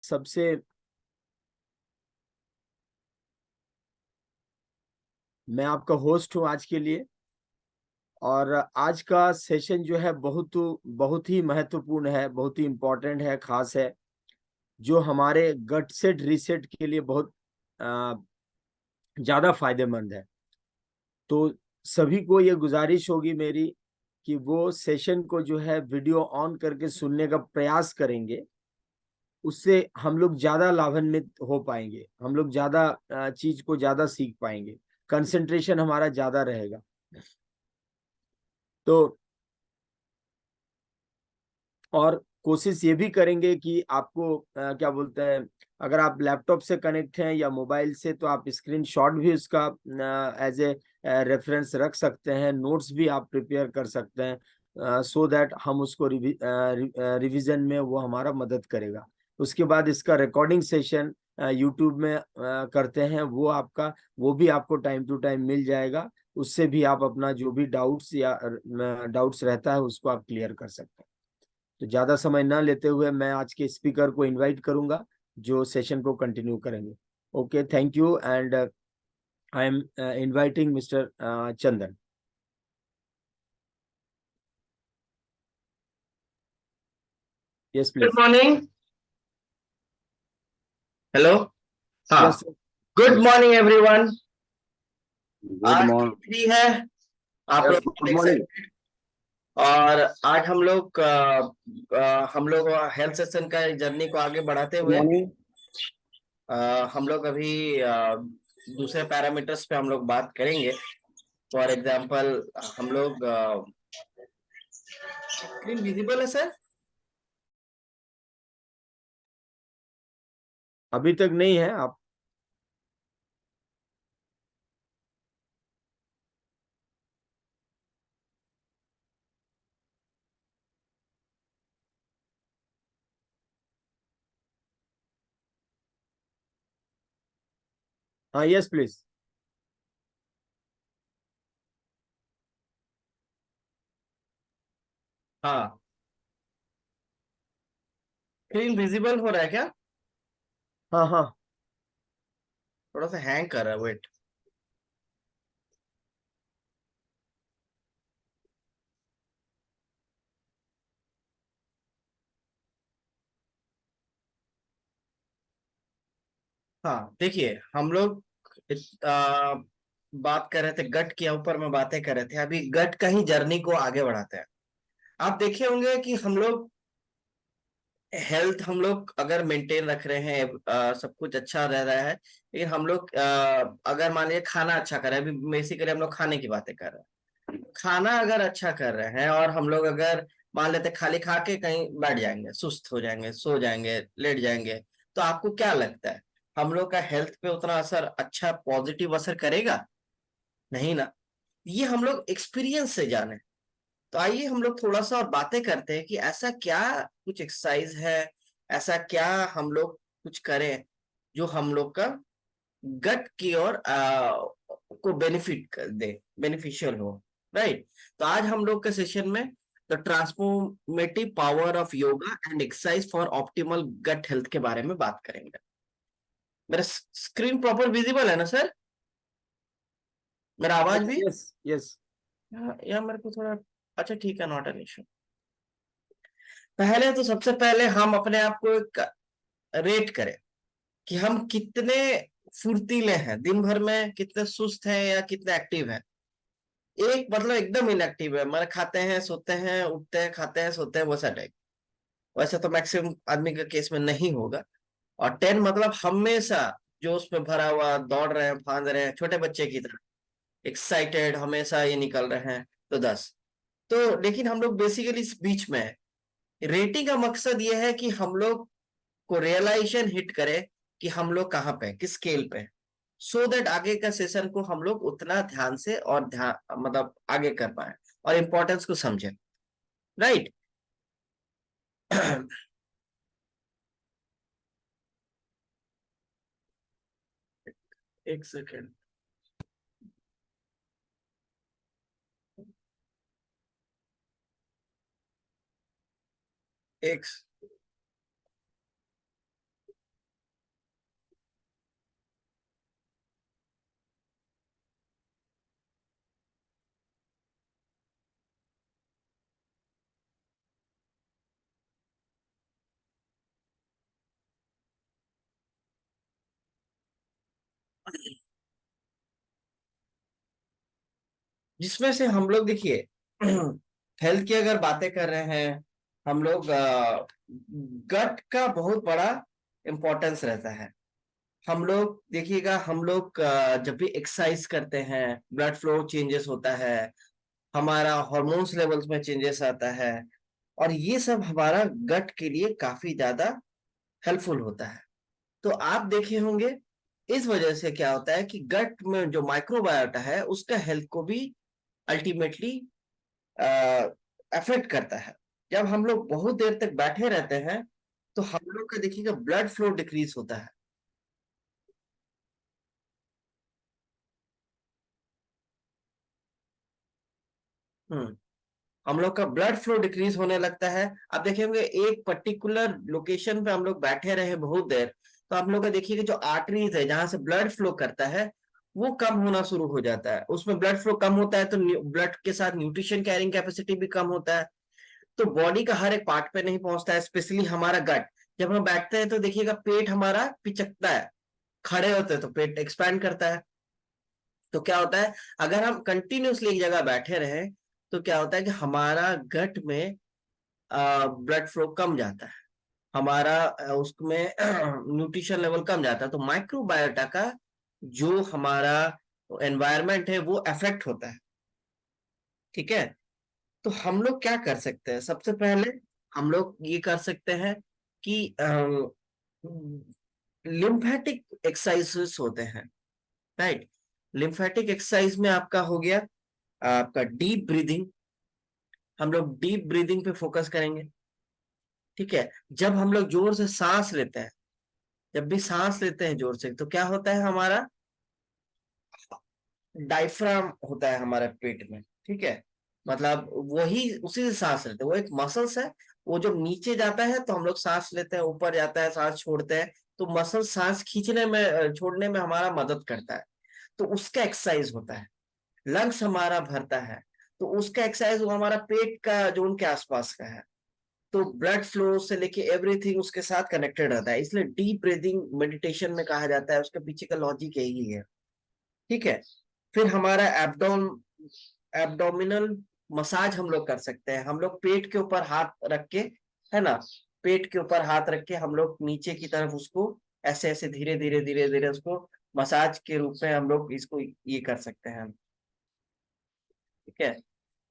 सबसे मैं आपका होस्ट हूं आज के लिए। और आज का सेशन जो है बहुत ही महत्वपूर्ण है, बहुत ही इम्पोर्टेंट है, खास है, जो हमारे गट सेट रीसेट के लिए बहुत ज्यादा फायदेमंद है। तो सभी को ये गुजारिश होगी मेरी कि वो सेशन को जो है वीडियो ऑन करके सुनने का प्रयास करेंगे। उससे हम लोग ज्यादा लाभान्वित हो पाएंगे, हम लोग ज्यादा चीज को ज्यादा सीख पाएंगे, कंसंट्रेशन हमारा ज्यादा रहेगा। तो और कोशिश ये भी करेंगे कि आपको क्या बोलते हैं, अगर आप लैपटॉप से कनेक्ट हैं या मोबाइल से, तो आप स्क्रीनशॉट भी उसका एज ए रेफरेंस रख सकते हैं, नोट्स भी आप प्रिपेयर कर सकते हैं, सो दैट हम उसको रिवीजन में वो हमारा मदद करेगा। उसके बाद इसका रिकॉर्डिंग सेशन यूट्यूब में करते हैं, वो भी आपको टाइम टू टाइम मिल जाएगा। उससे भी आप अपना जो भी डाउट्स रहता है उसको आप क्लियर कर सकते हैं। तो ज्यादा समय ना लेते हुए मैं आज के स्पीकर को इनवाइट करूंगा जो सेशन को कंटिन्यू करेंगे। Okay, thank you and I am inviting mister Chandan. Yes good please. Morning. Hello. हाँ। Yes good yes. Morning everyone. Good आज मॉर्निंग। छुट्टी है, आप लोग गुड देख मॉर्निंग। सकते हैं। और आज हम लोग हेल्थ सेशन का जर्नी को आगे बढ़ाते गुड हुए मॉर्निंग। हम लोग अभी दूसरे पैरामीटर्स पे हम लोग बात करेंगे। फॉर एग्जांपल हम लोग स्क्रीन विजिबल है सर? अभी तक नहीं है आप। हाँ, यस प्लीज। हाँ, स्क्रीन विजिबल हो रहा है क्या? हाँ हाँ। थोड़ा सा हैंग कर रहा है, वेट। हाँ, देखिए हम लोग बात कर रहे थे गट के ऊपर में, बातें कर रहे थे। अभी गट का ही जर्नी को आगे बढ़ाते हैं। आप देखे होंगे कि हम लोग हेल्थ, हम लोग अगर मेंटेन रख रहे हैं, सब कुछ अच्छा रह रहा है, लेकिन हम लोग अगर मान लीजिए खाना अच्छा कर रहे हैं, अभी बेसिकली हम लोग खाने की बातें कर रहे हैं। खाना अगर अच्छा कर रहे हैं और हम लोग अगर मान लेते खाली खा के कहीं बैठ जाएंगे, सुस्त हो जाएंगे, सो जाएंगे, लेट जाएंगे, तो आपको क्या लगता है हम लोग का हेल्थ पे उतना असर, अच्छा पॉजिटिव असर करेगा? नहीं ना। ये हम लोग एक्सपीरियंस से जाने। तो आइए हम लोग थोड़ा सा और बातें करते हैं कि ऐसा क्या कुछ एक्सरसाइज है, ऐसा क्या हम लोग कुछ करें जो हम लोग का गट की ओर को बेनिफिट कर दे, बेनिफिशियल हो। राइट। तो आज हम लोग के सेशन में the transformative power of yoga and exercise for optimal gut health के बारे में बात करेंगे। मेरा स्क्रीन प्रॉपर विजिबल है ना सर? मेरा आवाज भी? Yes yes. या मेरे को थोड़ा, अच्छा ठीक है, नॉट एन इशू। पहले तो सबसे पहले हम अपने आप को एक रेट करें कि हम कितने फुर्तीले हैं, दिन भर में कितने सुस्त हैं या कितने एक्टिव हैं। एक मतलब एकदम इनएक्टिव है, मतलब खाते हैं सोते हैं, उठते हैं खाते हैं सोते हैं, वैसा टाइप। वैसे तो मैक्सिमम आदमी का केस में नहीं होगा। और 10 मतलब हमेशा जोश में भरा हुआ, दौड़ रहे हैं, फांद रहे हैं, छोटे बच्चे की तरह एक्साइटेड, हमेशा ये निकल रहे हैं। तो 10। तो लेकिन हम लोग बेसिकली इस बीच में है। रेटिंग का मकसद ये है कि हम लोग को रियलाइजेशन हिट करे कि हम लोग कहाँ पे हैं, किस स्केल पे हैं, सो दैट आगे का सेशन को हम लोग उतना ध्यान से और ध्यान मतलब आगे कर पाए और इम्पोर्टेंस को समझे। राइट। एक सेकेंड। एक जिसमें से हम लोग देखिए हेल्थ की अगर बातें कर रहे हैं हम लोग, गट का बहुत बड़ा इम्पोर्टेंस रहता है। हम लोग देखिएगा, हम लोग जब भी एक्सरसाइज करते हैं ब्लड फ्लो चेंजेस होता है, हमारा हार्मोन्स लेवल्स में चेंजेस आता है, और ये सब हमारा गट के लिए काफी ज्यादा हेल्पफुल होता है। तो आप देखे होंगे इस वजह से क्या होता है कि गट में जो माइक्रोबायोटा है उसका हेल्थ को भी अल्टीमेटली अफेक्ट करता है। जब हम लोग बहुत देर तक बैठे रहते हैं तो हम लोग का देखिएगा ब्लड फ्लो डिक्रीज होता है। हम्म हम लोग का ब्लड फ्लो डिक्रीज होने लगता है। आप देखेंगे एक पर्टिकुलर लोकेशन पे हम लोग बैठे रहे बहुत देर, तो आप लोग का देखिएगा जो आर्टरीज है जहां से ब्लड फ्लो करता है वो कम होना शुरू हो जाता है। उसमें ब्लड फ्लो कम होता है तो ब्लड के साथ न्यूट्रिशन कैरिंग कैपेसिटी भी कम होता है, तो बॉडी का हर एक पार्ट पे नहीं पहुंचता है, स्पेशली हमारा गट। जब हम बैठते हैं तो देखिएगा पेट हमारा पिचकता है, खड़े होते हैं तो पेट एक्सपैंड करता है। तो क्या होता है, अगर हम कंटिन्यूसली एक जगह बैठे रहे तो क्या होता है कि हमारा गट में ब्लड फ्लो कम जाता है, हमारा उसमें न्यूट्रिशन लेवल कम जाता है, तो माइक्रोबायोटा का जो हमारा एनवायरनमेंट है वो अफेक्ट होता है। ठीक है, तो हम लोग क्या कर सकते हैं, सबसे पहले हम लोग ये कर सकते हैं कि लिम्फेटिक एक्सरसाइजेस होते हैं, राइट। लिम्फेटिक एक्सरसाइज में आपका हो गया आपका डीप ब्रीदिंग। हम लोग डीप ब्रीदिंग पे फोकस करेंगे। ठीक है, जब हम लोग जोर से सांस लेते हैं, जब भी सांस लेते हैं जोर से, तो क्या होता है, हमारा डायफ्राम होता है हमारे पेट में। ठीक है, मतलब वही उसी से सांस लेते हैं, वो एक मसल्स है, वो जब नीचे जाता है तो हम लोग सांस लेते हैं, ऊपर जाता है सांस छोड़ते हैं, तो मसल सांस खींचने में छोड़ने में हमारा मदद करता है, तो उसका एक्सरसाइज होता है। लंग्स हमारा भरता है, तो उसका एक्सरसाइज वो हमारा पेट का जोन के आसपास का है, तो ब्लड फ्लो से लेके एवरीथिंग उसके साथ कनेक्टेड रहता है। इसलिए डीप ब्रीदिंग मेडिटेशन में कहा जाता है, उसके पीछे का लॉजिक यही है। ठीक है, फिर हमारा एब्डोमिनल मसाज हम लोग कर सकते हैं। हम लोग पेट के ऊपर हाथ रख के, है ना, पेट के ऊपर हाथ रख के हम लोग नीचे की तरफ उसको ऐसे ऐसे धीरे धीरे धीरे धीरे उसको मसाज के रूप में हम लोग इसको ये कर सकते हैं। ठीक है,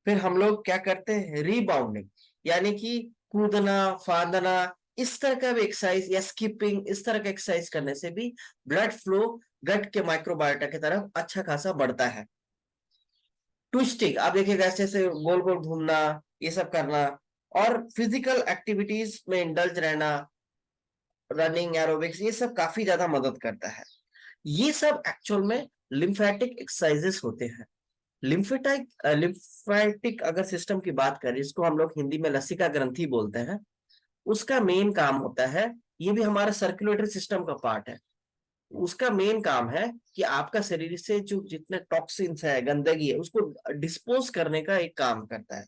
फिर हम लोग क्या करते हैं, रीबाउंडिंग, यानी कि कूदना फांदना, इस तरह का भी एक्सरसाइज, या स्किपिंग, इस तरह का एक्सरसाइज करने से भी ब्लड फ्लो गट के माइक्रोबायोटा की तरफ अच्छा खासा बढ़ता है। ट्विस्टिंग, आप देखिएगा ऐसे ऐसे गोल गोल घूमना, ये सब करना, और फिजिकल एक्टिविटीज में इंडल्ज रहना, रनिंग एरोबिक्स, ये सब काफी ज्यादा मदद करता है। ये सब एक्चुअल में लिम्फेटिक एक्सरसाइजेस होते हैं। लिम्फेटिक अगर सिस्टम की बात करें, इसको हम लोग हिंदी में लसिका ग्रंथि बोलते हैं, उसका मेन काम होता है, ये भी हमारा सर्कुलेटरी सिस्टम का पार्ट है, उसका मेन काम है कि आपका शरीर से जो जितने टॉक्सिन्स है, गंदगी है, उसको डिस्पोज करने का एक काम करता है।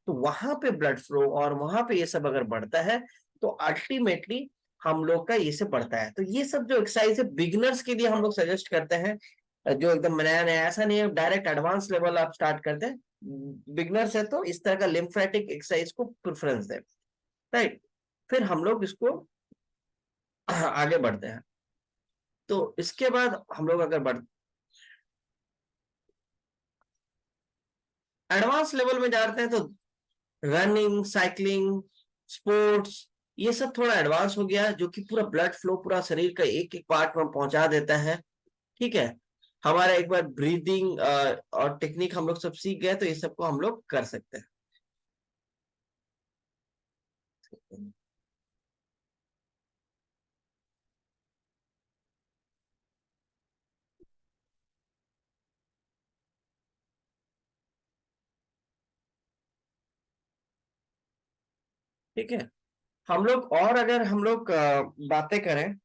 तो वहां पे ब्लड फ्लो और वहां पे ये सब अगर बढ़ता है तो अल्टीमेटली हम लोग का ये सब बढ़ता है। तो ये सब जो एक्सरसाइज है बिगिनर्स के लिए हम लोग सजेस्ट करते हैं, जो एकदम नया नया, ऐसा नहीं है डायरेक्ट एडवांस लेवल आप स्टार्ट करते हैं, बिगिनर्स है तो इस तरह का लिम्फेटिक एक्सरसाइज को प्रेफरेंस दें, राइट। फिर हम लोग इसको आगे बढ़ते हैं। तो इसके बाद हम लोग अगर बढ़ एडवांस लेवल में जाते हैं तो रनिंग, साइकिलिंग, स्पोर्ट्स, ये सब थोड़ा एडवांस हो गया, जो कि पूरा ब्लड फ्लो पूरा शरीर का एक एक पार्ट में पहुंचा देता है। ठीक है, हमारा एक बार ब्रीदिंग और टेक्निक हम लोग सब सीख गए तो ये सबको हम लोग कर सकते हैं। ठीक है, हम लोग और अगर हम लोग बातें करें,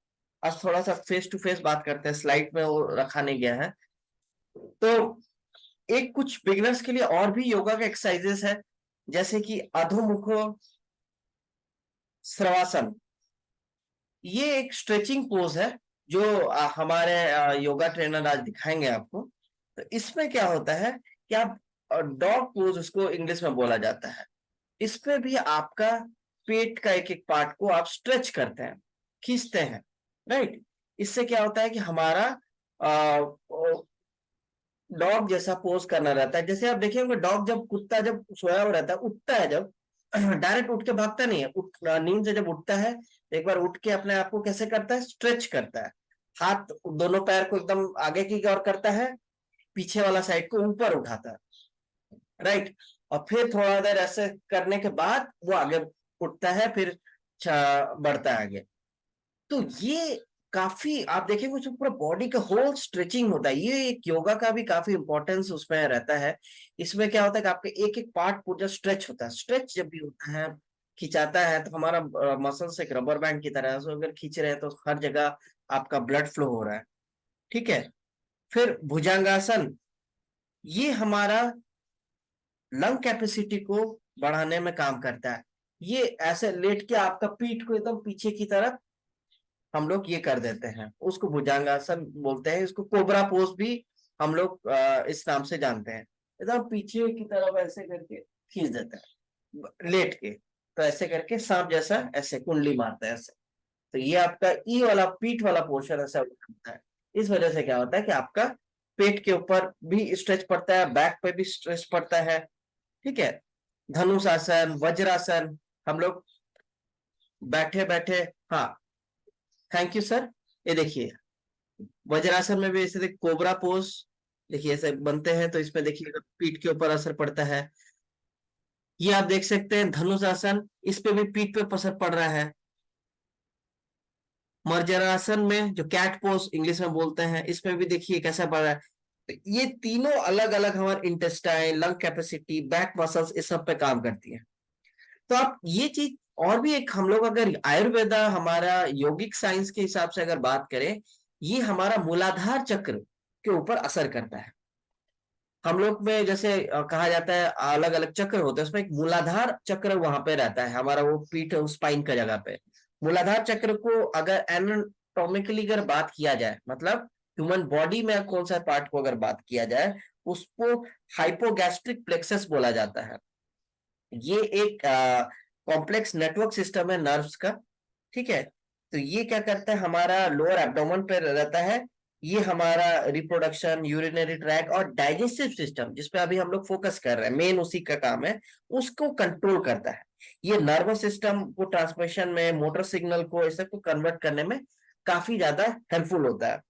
आज थोड़ा सा फेस टू फेस बात करते हैं, स्लाइड में वो रखा नहीं गया है। तो एक कुछ बिगिनर्स के लिए और भी योगा के एक्सरसाइजेस है, जैसे कि अधोमुख श्रवासन। ये एक स्ट्रेचिंग पोज है जो हमारे योगा ट्रेनर आज दिखाएंगे आपको। तो इसमें क्या होता है कि आप डॉग पोज उसको इंग्लिश में बोला जाता है। इस पे भी आपका पेट का एक एक पार्ट को आप स्ट्रेच करते हैं, खींचते हैं, राइट। इससे क्या होता है कि हमारा डॉग जैसा पोज करना रहता है। जैसे आप देखेंगे डॉग जब कुत्ता जब सोया हुआ रहता है, उठता है जब डायरेक्ट उठ के भागता नहीं है, नींद से जब उठता है एक बार उठ के अपने आप को कैसे करता है, स्ट्रेच करता है, हाथ दोनों पैर को एकदम आगे की ओर करता है, पीछे वाला साइड को ऊपर उठाता है, राइट। और फिर थोड़ा देर ऐसे करने के बाद वो आगे उठता है, फिर बढ़ता है आगे। तो ये काफी आप देखेंगे उसमें पूरा बॉडी का होल स्ट्रेचिंग होता है। ये एक योगा का भी काफी इंपॉर्टेंस उसमें रहता है। इसमें क्या होता है कि आपके एक एक पार्ट पूरा स्ट्रेच होता है। स्ट्रेच जब भी होता है, खिंचाता है, तो हमारा मसल्स एक रबर बैंड की तरह है, so अगर खींच रहे हैं तो हर जगह आपका ब्लड फ्लो हो रहा है, ठीक है। फिर भुजंगासन, ये हमारा लंग कैपेसिटी को बढ़ाने में काम करता है। ये ऐसे लेट के आपका पीठ को एकदम पीछे की तरफ हम लोग ये कर देते हैं, उसको भुजंगासन बोलते हैं। इसको कोबरा पोज भी हम लोग इस नाम से जानते हैं। एकदम पीछे की तरफ ऐसे करके खींच देते हैं लेट के, तो ऐसे करके सांप जैसा ऐसे कुंडली मारता है ऐसे। तो ये आपका ई वाला पीठ वाला पोर्शन ऐसा होता है। इस वजह से क्या होता है कि आपका पेट के ऊपर भी स्ट्रेच पड़ता है, बैक पे भी स्ट्रेच पड़ता है, ठीक है। धनुषासन, वज्रासन, हम लोग बैठे बैठे, हाँ थैंक यू सर। ये देखिए वज्रासन में भी ऐसे देख, कोबरा पोज देखिए ऐसे बनते हैं, तो इसमें देखिए पीठ के ऊपर असर पड़ता है। ये आप देख सकते हैं धनुषासन, इस पे भी पीठ पे असर पड़ रहा है। मर्जरासन में जो कैट पोज इंग्लिश में बोलते हैं, इसमें भी देखिए कैसा पड़ रहा है। तो ये तीनों अलग अलग हमारे intestine, lung capacity, back muscles, इस सब पे काम करती है। तो आप ये चीज, और भी एक हम लोग अगर आयुर्वेदा हमारा योगिक साइंस के हिसाब से अगर बात करें, ये हमारा मूलाधार चक्र के ऊपर असर करता है। हम लोग में जैसे कहा जाता है अलग अलग चक्र होते हैं, उसमें एक मूलाधार चक्र वहां पे रहता है, हमारा वो पीठ स्पाइन का जगह पे। मूलाधार चक्र को अगर एनाटॉमिकली अगर बात किया जाए, मतलब ह्यूमन बॉडी में कौन सा पार्ट को अगर बात किया जाए, उसको हाइपोगैस्ट्रिक प्लेक्सस बोला जाता है। ये एक कॉम्प्लेक्स नेटवर्क सिस्टम है नर्व्स का, ठीक है। तो ये क्या करता है, हमारा लोअर एब्डोमेन पे रहता है। ये हमारा रिप्रोडक्शन, यूरिनरी ट्रैक और डाइजेस्टिव सिस्टम, जिसपे अभी हम लोग फोकस कर रहे हैं, मेन उसी का काम है, उसको कंट्रोल करता है। ये नर्वस सिस्टम को ट्रांसमिशन में, मोटर सिग्नल को ऐसे को कन्वर्ट करने में काफी ज्यादा हेल्पफुल होता है।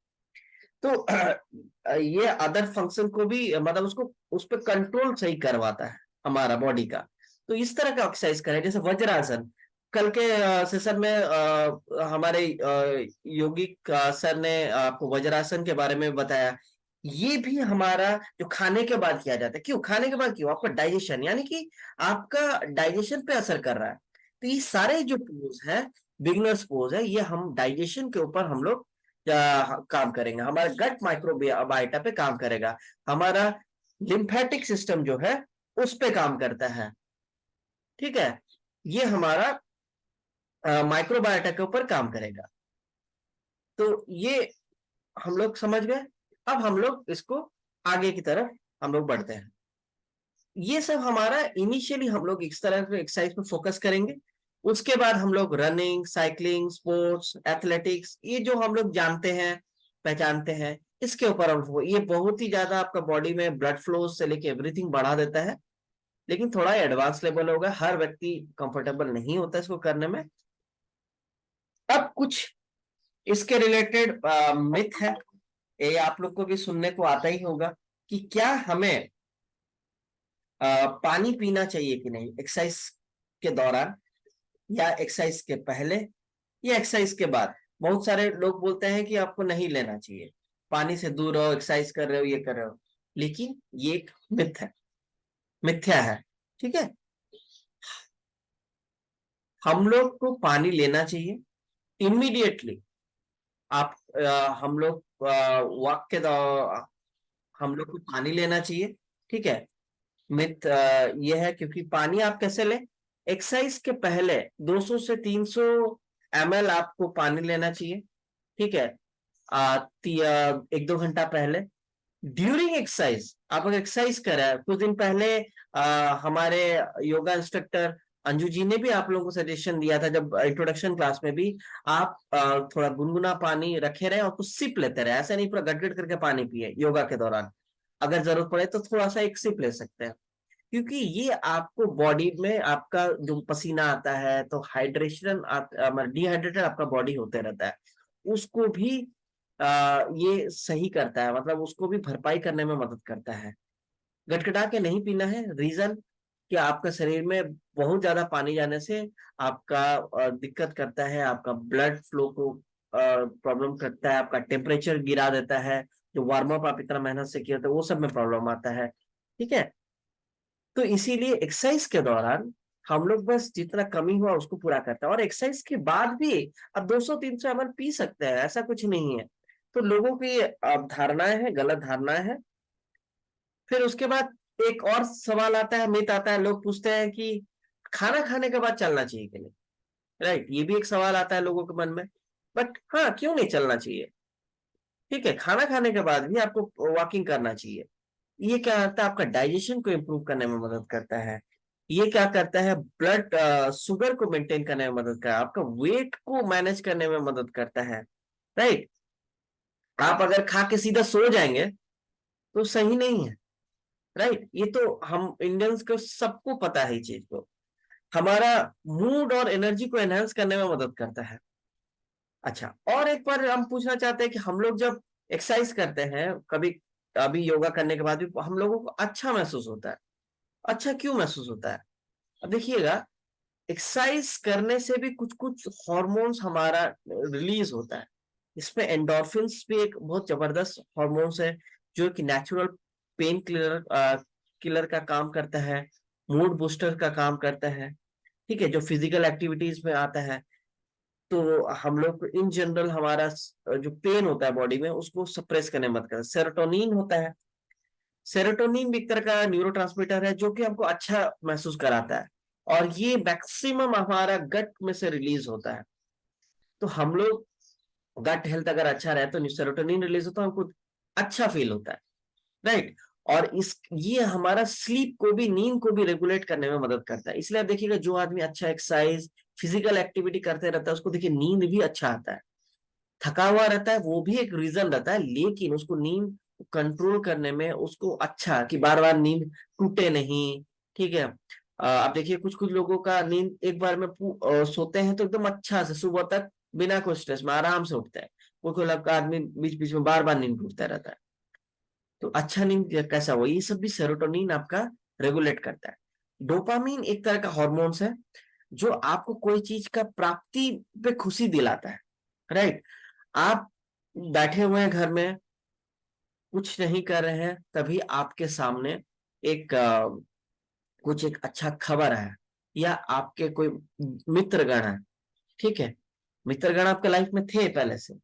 तो ये अदर फंक्शन को भी मतलब उसको उस पर कंट्रोल सही करवाता है हमारा बॉडी का। तो इस तरह का एक्सरसाइज करें, जैसे वज्रासन। कल के सेशन में हमारे योगिक सर ने आपको वज्रासन के बारे में बताया। ये भी हमारा जो खाने के बाद किया जाता है। क्यों खाने के बाद? क्यों? आपका डाइजेशन, यानी कि आपका डाइजेशन पे असर कर रहा है। तो ये सारे जो पोज है, बिगनर्स पोज है, ये हम डाइजेशन के ऊपर हम लोग काम करेंगे, हमारा गट माइक्रोबायोटा पे काम करेगा, हमारा लिम्फेटिक सिस्टम जो है उस पे काम करता है, ठीक है। ये हमारा माइक्रोबायोटा के ऊपर काम करेगा। तो ये हम लोग समझ गए। अब हम लोग इसको आगे की तरफ हम लोग बढ़ते हैं। ये सब हमारा इनिशियली हम लोग इस तरह के एक्सरसाइज पे फोकस करेंगे। उसके बाद हम लोग रनिंग, साइकिलिंग, स्पोर्ट्स, एथलेटिक्स, ये जो हम लोग जानते हैं, पहचानते हैं, इसके ऊपर हम ये बहुत ही ज्यादा आपका बॉडी में ब्लड फ्लो से लेके एवरीथिंग बढ़ा देता है। लेकिन थोड़ा एडवांस लेवल होगा, हर व्यक्ति कंफर्टेबल नहीं होता इसको करने में। अब कुछ इसके रिलेटेड मिथ है, ये आप लोग को भी सुनने को आता ही होगा, कि क्या हमें पानी पीना चाहिए कि नहीं एक्सरसाइज के दौरान, या एक्सरसाइज के पहले, या एक्सरसाइज के बाद। बहुत सारे लोग बोलते हैं कि आपको नहीं लेना चाहिए, पानी से दूर रहो, एक्सरसाइज कर रहे हो, ये कर रहे हो। लेकिन ये एक मिथ है, मिथ्या है, ठीक है। हम लोग को पानी लेना चाहिए इमीडिएटली। आप हम लोग वॉक के दौरान हम लोग को पानी लेना चाहिए, ठीक है। मिथ ये है, क्योंकि पानी आप कैसे लें? एक्सरसाइज के पहले 200 से 300 ml आपको पानी लेना चाहिए, ठीक है। 1-2 घंटा पहले। ड्यूरिंग एक्सरसाइज आप अगर एक्सरसाइज कर रहे हैं, कुछ दिन पहले हमारे योगा इंस्ट्रक्टर अंजू जी ने भी आप लोगों को सजेशन दिया था, जब इंट्रोडक्शन क्लास में भी, आप थोड़ा गुनगुना पानी रखे रहे और कुछ सिप लेते रहे, ऐसा नहीं पूरा गटगट करके पानी पिए योगा के दौरान। अगर जरूरत पड़े तो थोड़ा सा एक सिप ले सकते हैं, क्योंकि ये आपको बॉडी में आपका जो पसीना आता है तो हाइड्रेशन डिहाइड्रेटेड आपका बॉडी होते रहता है, उसको भी ये सही करता है, मतलब उसको भी भरपाई करने में मदद करता है। गटगटा के नहीं पीना है, रीजन कि आपका शरीर में बहुत ज्यादा पानी जाने से आपका दिक्कत करता है, आपका ब्लड फ्लो को प्रॉब्लम करता है, आपका टेम्परेचर गिरा देता है, जो वार्म अप आप इतना मेहनत से किया था वो सब में प्रॉब्लम आता है। ठीक है, तो इसीलिए एक्सरसाइज के दौरान हम लोग बस जितना कमी हुआ उसको पूरा करते हैं, और एक्सरसाइज के बाद भी अब 200-300 ml पी सकते हैं, ऐसा कुछ नहीं है। तो लोगों की धारणाएं हैं, गलत धारणाएं हैं। फिर उसके बाद एक और सवाल आता है, मिथ आता है, लोग पूछते हैं कि खाना खाने के बाद चलना चाहिए कि नहीं। राइट, ये भी एक सवाल आता है लोगों के मन में। बट हाँ, क्यों नहीं चलना चाहिए? ठीक है, खाना खाने के बाद भी आपको वॉकिंग करना चाहिए। ये क्या करता है, आपका डाइजेशन को इम्प्रूव करने में मदद करता है। ये क्या करता है, ब्लड शुगर को मेंटेन करने में मदद करता है, आपका वेट को मैनेज करने में मदद करता है। राइट, आप अगर खा के सीधा सो जाएंगे तो सही नहीं है। राइट, ये तो हम इंडियंस को सबको पता है, ये चीज को हमारा मूड और एनर्जी को एनहांस करने में मदद करता है। अच्छा, और एक बार हम पूछना चाहते हैं कि हम लोग जब एक्सरसाइज करते हैं कभी, अभी योगा करने के बाद भी हम लोगों को अच्छा महसूस होता है। अच्छा क्यों महसूस होता है? अब देखिएगा, एक्सरसाइज करने से भी कुछ कुछ हॉर्मोन्स हमारा रिलीज होता है। इसमें एंडोर्फिन्स भी एक बहुत जबरदस्त हॉर्मोन्स है, जो कि नेचुरल पेन किलर का काम करता है, मूड बूस्टर का काम करता है। ठीक है, जो फिजिकल एक्टिविटीज में आता है, तो हम लोग इन जनरल हमारा जो पेन होता है बॉडी में उसको सप्रेस करने में मदद करता है। सेरोटोनिन होता है, सेरोटोनिन भी एक तरह का न्यूरोट्रांसमीटर है जो कि हमको अच्छा महसूस कराता है, और ये मैक्सिमम हमारा गट में से रिलीज होता है। तो हम लोग गट हेल्थ अगर अच्छा रहे तो सेरोटोनिन रिलीज होता है, हमको अच्छा फील होता है। राइट, और इस ये हमारा स्लीप को भी, नींद को भी रेगुलेट करने में मदद करता है। इसलिए आप देखिएगा, जो आदमी अच्छा एक्सरसाइज फिजिकल एक्टिविटी करते रहता है उसको देखिए नींद भी अच्छा आता है। थका हुआ रहता है वो भी एक रीजन रहता है, लेकिन उसको नींद कंट्रोल करने में उसको अच्छा, कि बार बार नींद टूटे नहीं। ठीक है, आप देखिए कुछ कुछ लोगों का नींद एक बार में सोते हैं तो एकदम अच्छा से सुबह तक बिना कोई स्ट्रेस में आराम से उठते हैं। कोई कोई लगता आदमी बीच बीच में बार बार नींद टूटता रहता है। तो अच्छा नींद कैसा हुआ, ये सब भी सेरोटोनिन आपका रेगुलेट करता है। डोपामीन एक तरह का हॉर्मोन्स है जो आपको कोई चीज का प्राप्ति पे खुशी दिलाता है। राइट, आप बैठे हुए हैं घर में, कुछ नहीं कर रहे हैं, तभी आपके सामने एक कुछ एक अच्छा खबर है, या आपके कोई मित्रगण है। ठीक है, मित्रगण आपके लाइफ में थे पहले से।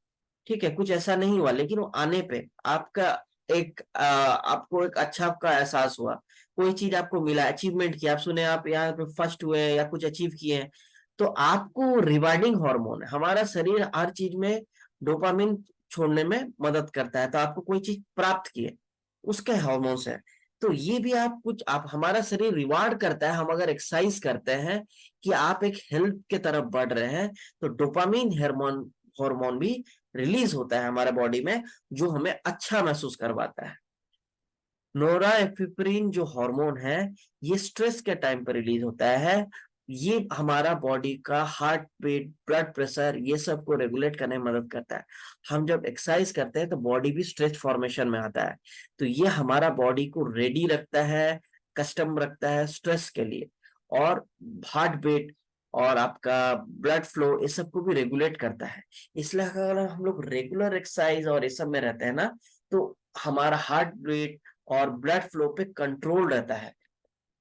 ठीक है, कुछ ऐसा नहीं हुआ, लेकिन वो आने पे आपका एक आपको एक अच्छा आपका एहसास हुआ, कोई चीज आपको मिला, अचीवमेंट किया, आप सुने आप यहाँ पे फर्स्ट हुए या कुछ अचीव किए हैं, तो आपको रिवार्डिंग हार्मोन है, हमारा शरीर हर चीज में डोपामिन छोड़ने में मदद करता है। तो आपको कोई चीज प्राप्त किए, उसके हार्मोन्स है। तो ये भी आप कुछ, आप हमारा शरीर रिवार्ड करता है, हम अगर एक्सरसाइज करते हैं कि आप एक हेल्थ के तरफ बढ़ रहे हैं, तो डोपामिन हार्मोन हार्मोन भी रिलीज होता है हमारे बॉडी में, जो हमें अच्छा महसूस करवाता है। नोराएपिफ्रिन जो हार्मोन है, ये स्ट्रेस के टाइम पर रिलीज होता है। ये हमारा बॉडी का हार्ट बीट, ब्लड प्रेशर, ये सब को रेगुलेट करने में मदद करता है। हम जब एक्सरसाइज करते हैं तो बॉडी भी स्ट्रेच फॉर्मेशन में आता है, तो ये हमारा बॉडी को रेडी रखता है, कस्टम रखता है स्ट्रेस के लिए। और हार्ट बीट और आपका ब्लड फ्लो, ये सब को भी रेगुलेट करता है। इसलिए अगर हम लोग रेगुलर एक्सरसाइज और ये सब में रहते हैं ना, तो हमारा हार्ट बीट और ब्लड फ्लो पे कंट्रोल रहता है।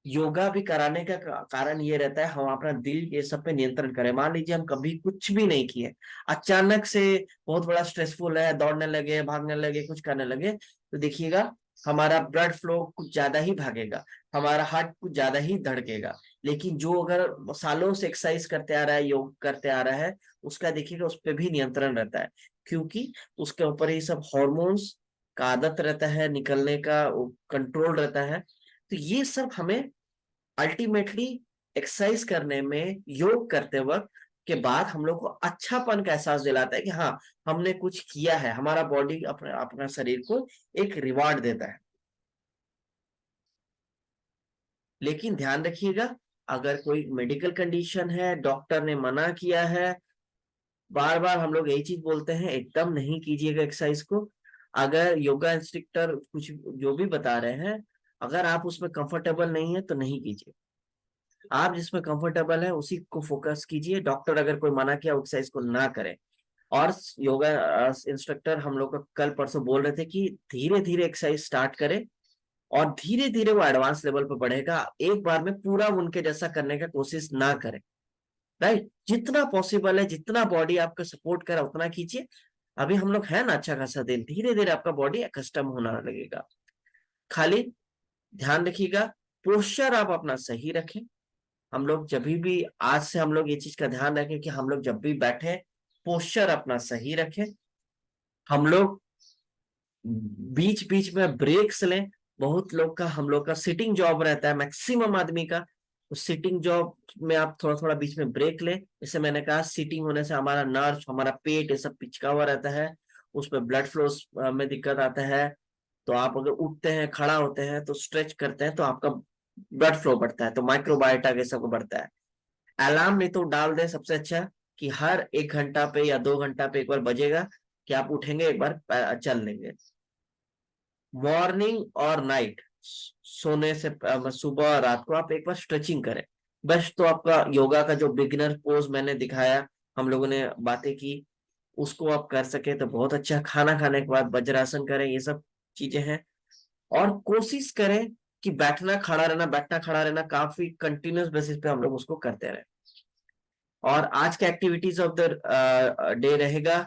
योगा भी कराने का कारण ये रहता है, हम अपना दिल ये सब पे नियंत्रण करें। मान लीजिए हम कभी कुछ भी नहीं किए, अचानक से बहुत बड़ा स्ट्रेसफुल है, दौड़ने लगे, भागने लगे, कुछ करने लगे, तो देखिएगा हमारा ब्लड फ्लो कुछ ज्यादा ही भागेगा, हमारा हार्ट कुछ ज्यादा ही धड़केगा। लेकिन जो अगर सालों से एक्सरसाइज करते आ रहा है, योग करते आ रहा है, उसका देखिएगा उस पर भी नियंत्रण रहता है, क्योंकि उसके ऊपर ये सब हॉर्मोन्स का आदत रहता है निकलने का, कंट्रोल रहता है। तो ये सब हमें अल्टीमेटली एक्सरसाइज करने में, योग करते वक्त के बाद हम लोग को अच्छापन का एहसास दिलाता है कि हाँ, हमने कुछ किया है। हमारा बॉडी अपने अपना शरीर को एक रिवार्ड देता है। लेकिन ध्यान रखिएगा, अगर कोई मेडिकल कंडीशन है, डॉक्टर ने मना किया है, बार बार हम लोग यही चीज बोलते हैं, एकदम नहीं कीजिएगा एक्सरसाइज को। अगर योगा इंस्ट्रक्टर कुछ जो भी बता रहे हैं, अगर आप उसमें कंफर्टेबल नहीं है तो नहीं कीजिए। आप जिसमें कंफर्टेबल है उसी को फोकस कीजिए। डॉक्टर अगर कोई मना किया एक्सरसाइज को ना करें। और योगा इंस्ट्रक्टर हम लोग को कल परसों बोल रहे थे कि धीरे धीरे एक्सरसाइज स्टार्ट करें और धीरे धीरे वो एडवांस लेवल पर बढ़ेगा। एक बार में पूरा उनके जैसा करने का कोशिश ना करें। राइट, जितना पॉसिबल है, जितना बॉडी आपका सपोर्ट करे उतना कीजिए। अभी हम लोग है ना अच्छा खासा दिन, धीरे धीरे आपका बॉडी कस्टम होना लगेगा। खाली ध्यान रखिएगा, पोस्चर आप अपना सही रखें। हम लोग जब भी, आज से हम लोग ये चीज का ध्यान रखें कि हम लोग जब भी बैठे पोस्चर अपना सही रखें। हम लोग बीच बीच में ब्रेक्स लें। बहुत लोग का, हम लोग का सिटिंग जॉब रहता है, मैक्सिमम आदमी का। तो सिटिंग जॉब में आप थोड़ा थोड़ा बीच में ब्रेक लें। जैसे मैंने कहा, सिटिंग होने से हमारा नर्व, हमारा पेट, ये सब पिचका हुआ रहता है, उसमें ब्लड फ्लो में दिक्कत आता है। तो आप अगर उठते हैं, खड़ा होते हैं, तो स्ट्रेच करते हैं, तो आपका ब्लड फ्लो बढ़ता है, तो माइक्रोबायोटा ये सब बढ़ता है। अलार्म नहीं तो डाल दें, सबसे अच्छा कि हर 1 घंटा पे या 2 घंटा पे एक बार बजेगा कि आप उठेंगे, एक बार चल लेंगे। मॉर्निंग और नाइट सोने से सुबह और रात को आप एक बार स्ट्रेचिंग करें। बस, तो आपका योगा का जो बिगिनर पोज मैंने दिखाया, हम लोगों ने बातें की, उसको आप कर सके तो बहुत अच्छा। खाना खाने के बाद वज्रासन करें, ये सब चीजें हैं। और कोशिश करें कि बैठना खड़ा रहना, बैठना खड़ा रहना काफी कंटिन्यूस बेसिस पे हम लोग उसको करते रहे। और आज का एक्टिविटीज ऑफ द डे रहेगा,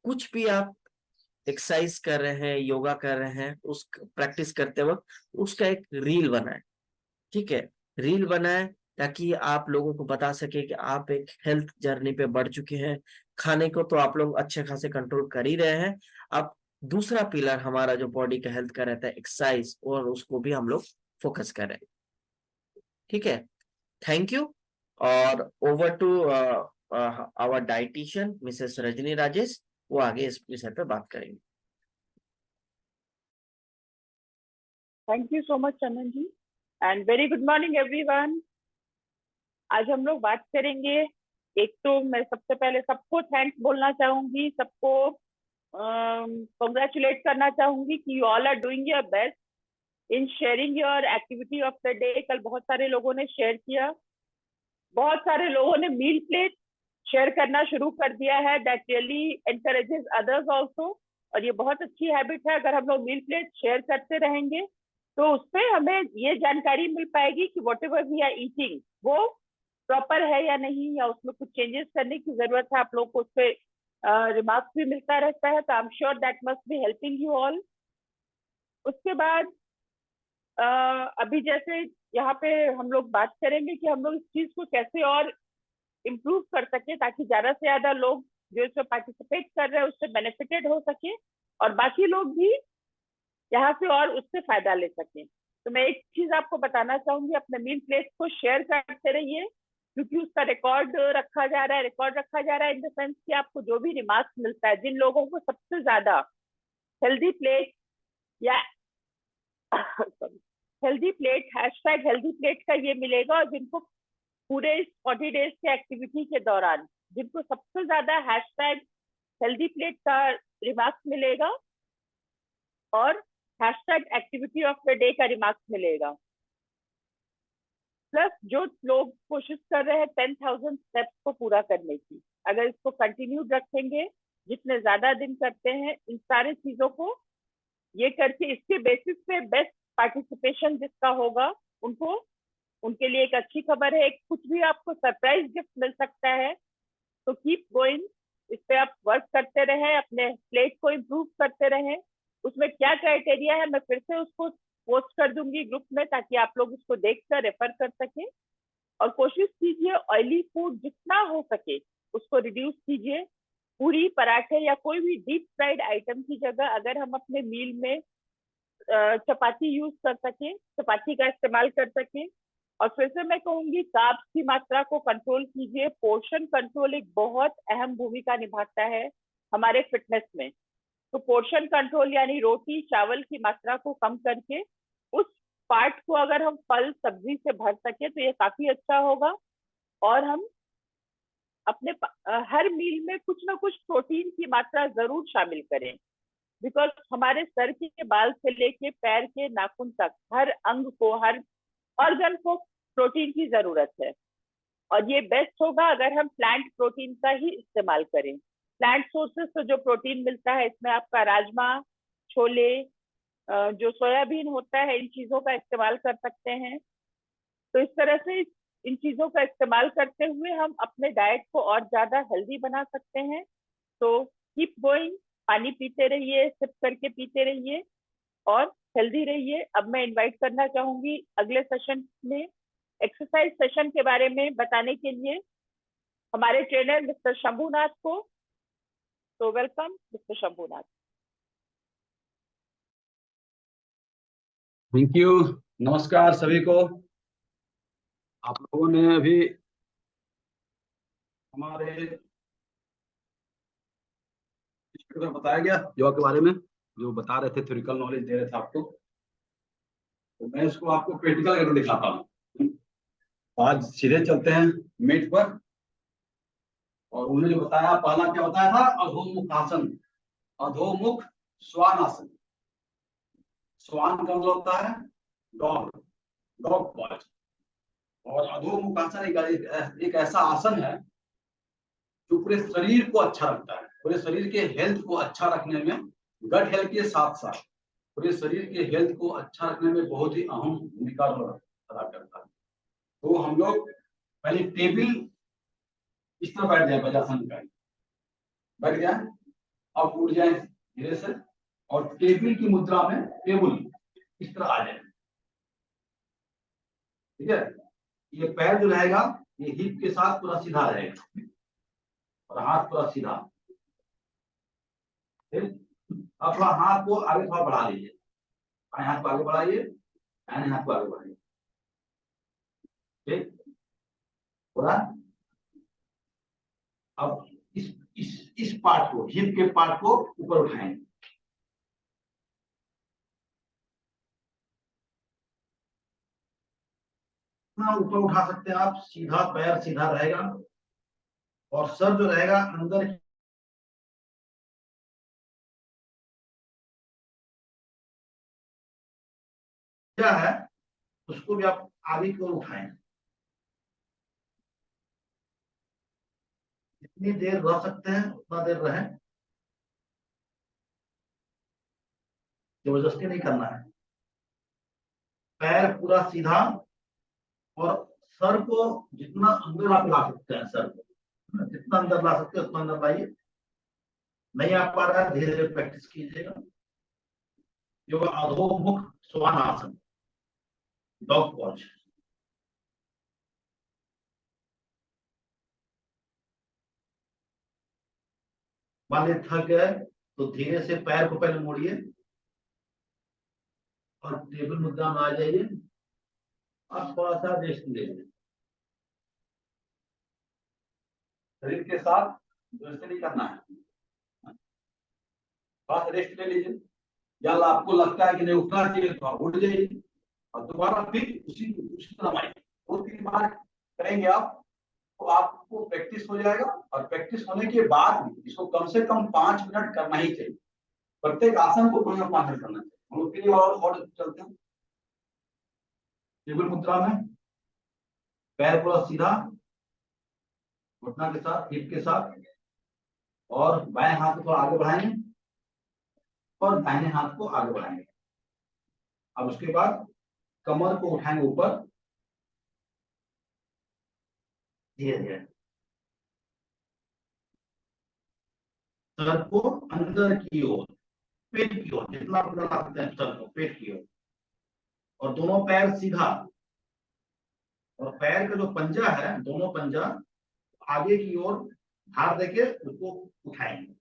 कुछ भी आप एक्सरसाइज कर रहे हैं, योगा कर रहे हैं, उस प्रैक्टिस करते वक्त उसका एक रील बनाए। ठीक है, रील बनाए ताकि आप लोगों को बता सके कि आप एक हेल्थ जर्नी पे बढ़ चुके हैं। खाने को तो आप लोग अच्छे खासे कंट्रोल कर ही रहे हैं। अब दूसरा पिलर हमारा जो बॉडी का हेल्थ का रहता है, एक्सरसाइज, और उसको भी हम लोग फोकस करें। ठीक है, थैंक यू। और over to our dietitian Mrs Rajni Rajesh, वो आगे इस विषय पे बात करेंगे। Thank you so much Chandan ji, and very good morning everyone. आज हम लोग बात करेंगे, एक तो मैं सबसे पहले सबको थैंक्स बोलना चाहूंगी, सबको कॉन्ग्रेचुलेट करना चाहूंगी कि you all are doing your best in sharing your activity of the day. कल बहुत सारे लोगों ने शेयर किया, बहुत सारे लोगों ने मील प्लेट शेयर करना शुरू कर दिया है। That really encourages others also, और ये बहुत अच्छी हैबिट है। अगर हम लोग मील प्लेट शेयर करते रहेंगे तो उसपे हमें ये जानकारी मिल पाएगी कि whatever we are eating वो प्रॉपर है या नहीं, या उसमें कुछ चेंजेस करने की जरूरत है। आप लोग को उस पर रिमार्क्स भी मिलता रहता है, तो I am sure that must be helping you all. उसके बाद अभी जैसे यहाँ पे हम लोग बात करेंगे कि हम लोग इस चीज को कैसे और इम्प्रूव कर सके, ताकि ज्यादा से ज्यादा लोग जो इसमें पार्टिसिपेट कर रहे हैं उससे बेनिफिटेड हो सके, और बाकी लोग भी यहाँ से और उससे फायदा ले सके। तो मैं एक चीज आपको बताना चाहूंगी, अपने मील प्लेट को शेयर करते रहिए, क्योंकि उसका रिकॉर्ड रखा जा रहा है। रिकॉर्ड रखा जा रहा है इन द सेंस कि आपको जो भी रिमार्क्स मिलता है, जिन लोगों को सबसे ज्यादा हेल्दी प्लेट या healthy plate, hashtag healthy plate का ये मिलेगा, और जिनको पूरे 40 डेज के एक्टिविटी के दौरान जिनको सबसे ज्यादा हैशटैग हेल्दी प्लेट का रिमार्क्स मिलेगा और hashtag activity of the day का रिमार्क्स मिलेगा। प्लस जो लोग कोशिश कर रहे हैं 10,000 स्टेप्स को पूरा करने की, अगर इसको कंटिन्यू रखेंगे, जितने ज्यादा दिन करते हैं इन सारी चीजों को ये करके, इसके बेसिस पे बेस्ट पार्टिसिपेशन जिसका होगा उनको, उनके लिए एक अच्छी खबर है, एक कुछ भी आपको सरप्राइज गिफ्ट मिल सकता है। तो कीप गोइंग, इस पे आप वर्क करते रहें, अपने प्लेट को इम्प्रूव करते रहें। उसमें क्या क्राइटेरिया है मैं फिर से उसको पोस्ट कर दूंगी ग्रुप में, ताकि आप लोग उसको देखकर रेफर कर सके। और कोशिश कीजिए ऑयली फूड जितना हो सके उसको रिड्यूस कीजिए। पूरी, पराठे या कोई भी डीप फ्राइड आइटम की जगह अगर हम अपने मील में चपाती यूज कर सके, चपाती का इस्तेमाल कर सके। और फिर से मैं कहूंगी, कार्ब्स की मात्रा को कंट्रोल कीजिए। पोर्शन कंट्रोल एक बहुत अहम भूमिका निभाता है हमारे फिटनेस में। तो पोर्शन कंट्रोल यानी रोटी चावल की मात्रा को कम करके उस पार्ट को अगर हम फल सब्जी से भर सके तो ये काफी अच्छा होगा। और हम अपने हर मील में कुछ ना कुछ प्रोटीन की मात्रा जरूर शामिल करें, बिकॉज हमारे सर के बाल से लेके पैर के नाखून तक हर अंग को, हर ऑर्गन को प्रोटीन की जरूरत है। और ये बेस्ट होगा अगर हम प्लांट प्रोटीन का ही इस्तेमाल करें। प्लांट सोर्सेस से जो प्रोटीन मिलता है, इसमें आपका राजमा, छोले, जो सोयाबीन होता है, इन चीजों का इस्तेमाल कर सकते हैं। तो इस तरह से इन चीजों का इस्तेमाल करते हुए हम अपने डाइट को और ज्यादा हेल्दी बना सकते हैं। तो कीप गोइंग, पानी पीते रहिए, सिप करके पीते रहिए और हेल्दी रहिए। अब मैं इनवाइट करना चाहूंगी अगले सेशन में एक्सरसाइज सेशन के बारे में बताने के लिए हमारे ट्रेनर मिस्टर शंभुनाथ को। तो welcome mister Shambhunath. Thank you. नमस्कार सभी को। आप लोगों ने अभी हमारे में बताया गया योगा के बारे में, जो बता रहे थे, थ्योरिकल नॉलेज दे रहे थे आपको, तो मैं इसको आपको प्रैक्टिकल करके दिखाता हूँ। आज सीधे चलते हैं मेट पर। और उन्होंने जो बताया, पहला क्या बताया था? अधोमुख आसन, अधोमुख श्वान आसन। श्वान का मतलब होता है डॉग, डॉग पॉज। और अधोमुख आसन एक ऐसा आसन है जो पूरे शरीर को अच्छा रखता है, पूरे शरीर के हेल्थ को अच्छा रखने में, गट हेल्थ के साथ साथ पूरे शरीर के हेल्थ को अच्छा रखने में बहुत ही अहम भूमिका अदा करता है। तो हम लोग पहले टेबल इस तरह बैठ जाए, वज्रासन का बैठ जाए, अब उठ जाए धीरे से, और टेबल की मुद्रा में टेबल इस तरह आ जाए। ठीक है, ये पैर जो रहेगा ये हिप के साथ पूरा सीधा रहेगा और हाथ पूरा सीधा। अब थोड़ा हाथ को आगे थोड़ा बढ़ा लीजिए, बाएं हाथ को आगे बढ़ाइए, दाहिने हाथ को आगे बढ़ाइए। ठीक, पूरा। अब इस पार्ट को, हिप के पार्ट को ऊपर उठाएंगे। ऊपर उठा सकते हैं आप, सीधा पैर सीधा रहेगा और सर जो रहेगा अंदर क्या है उसको भी आप आगे की ओर उठाएं। जितनी देर रह सकते हैं उतना देर रहें, जबरदस्ती नहीं करना है। पैर पूरा सीधा और सर को जितना अंदर आप ला सकते हैं, सर को जितना अंदर ला सकते हैं उतना अंदर लाइए। नहीं आ पा रहा है, धीरे धीरे प्रैक्टिस कीजिएगा। जो अधोमुख श्वान आसन, डॉग पॉज। मान लीजिए थक गए तो धीरे से पैर को पहले मोड़िए और टेबल मुद्रा में आ जाइए। अब थोड़ा सा रेस्ट ले लीजिए, शरीर के साथ रेस्ट नहीं करना है, थोड़ा सा रेस्ट ले लीजिए। या आपको लगता है कि नहीं उठना चाहिए तो आप उठ जाइए और दोबारा फिर उसी तरह आइए। 2-3 बार करेंगे आप तो आपको प्रैक्टिस हो जाएगा। और प्रैक्टिस होने के बाद इसको कम से कम 5 मिनट करना ही चाहिए। प्रत्येक आसन को 5 मिनट करना चाहिए। हम लोग के लिए और चलते हैं टेबल मुद्रा में, पैर पूरा सीधा, घुटना के साथ, हिप के साथ, और बाएं हाथ को आगे बढ़ाएंगे और दाहिने हाथ को आगे बढ़ाएंगे। अब उसके बाद कमर को उठाएंगे ऊपर धीरे धीरे, सर को अंदर की ओर, पेट की ओर, जितना आप लगा सकते हैं सर को पेट की ओर, और दोनों पैर सीधा। और पैर का जो पंजा है, दोनों पंजा आगे की ओर भार देके उसको उठाएंगे।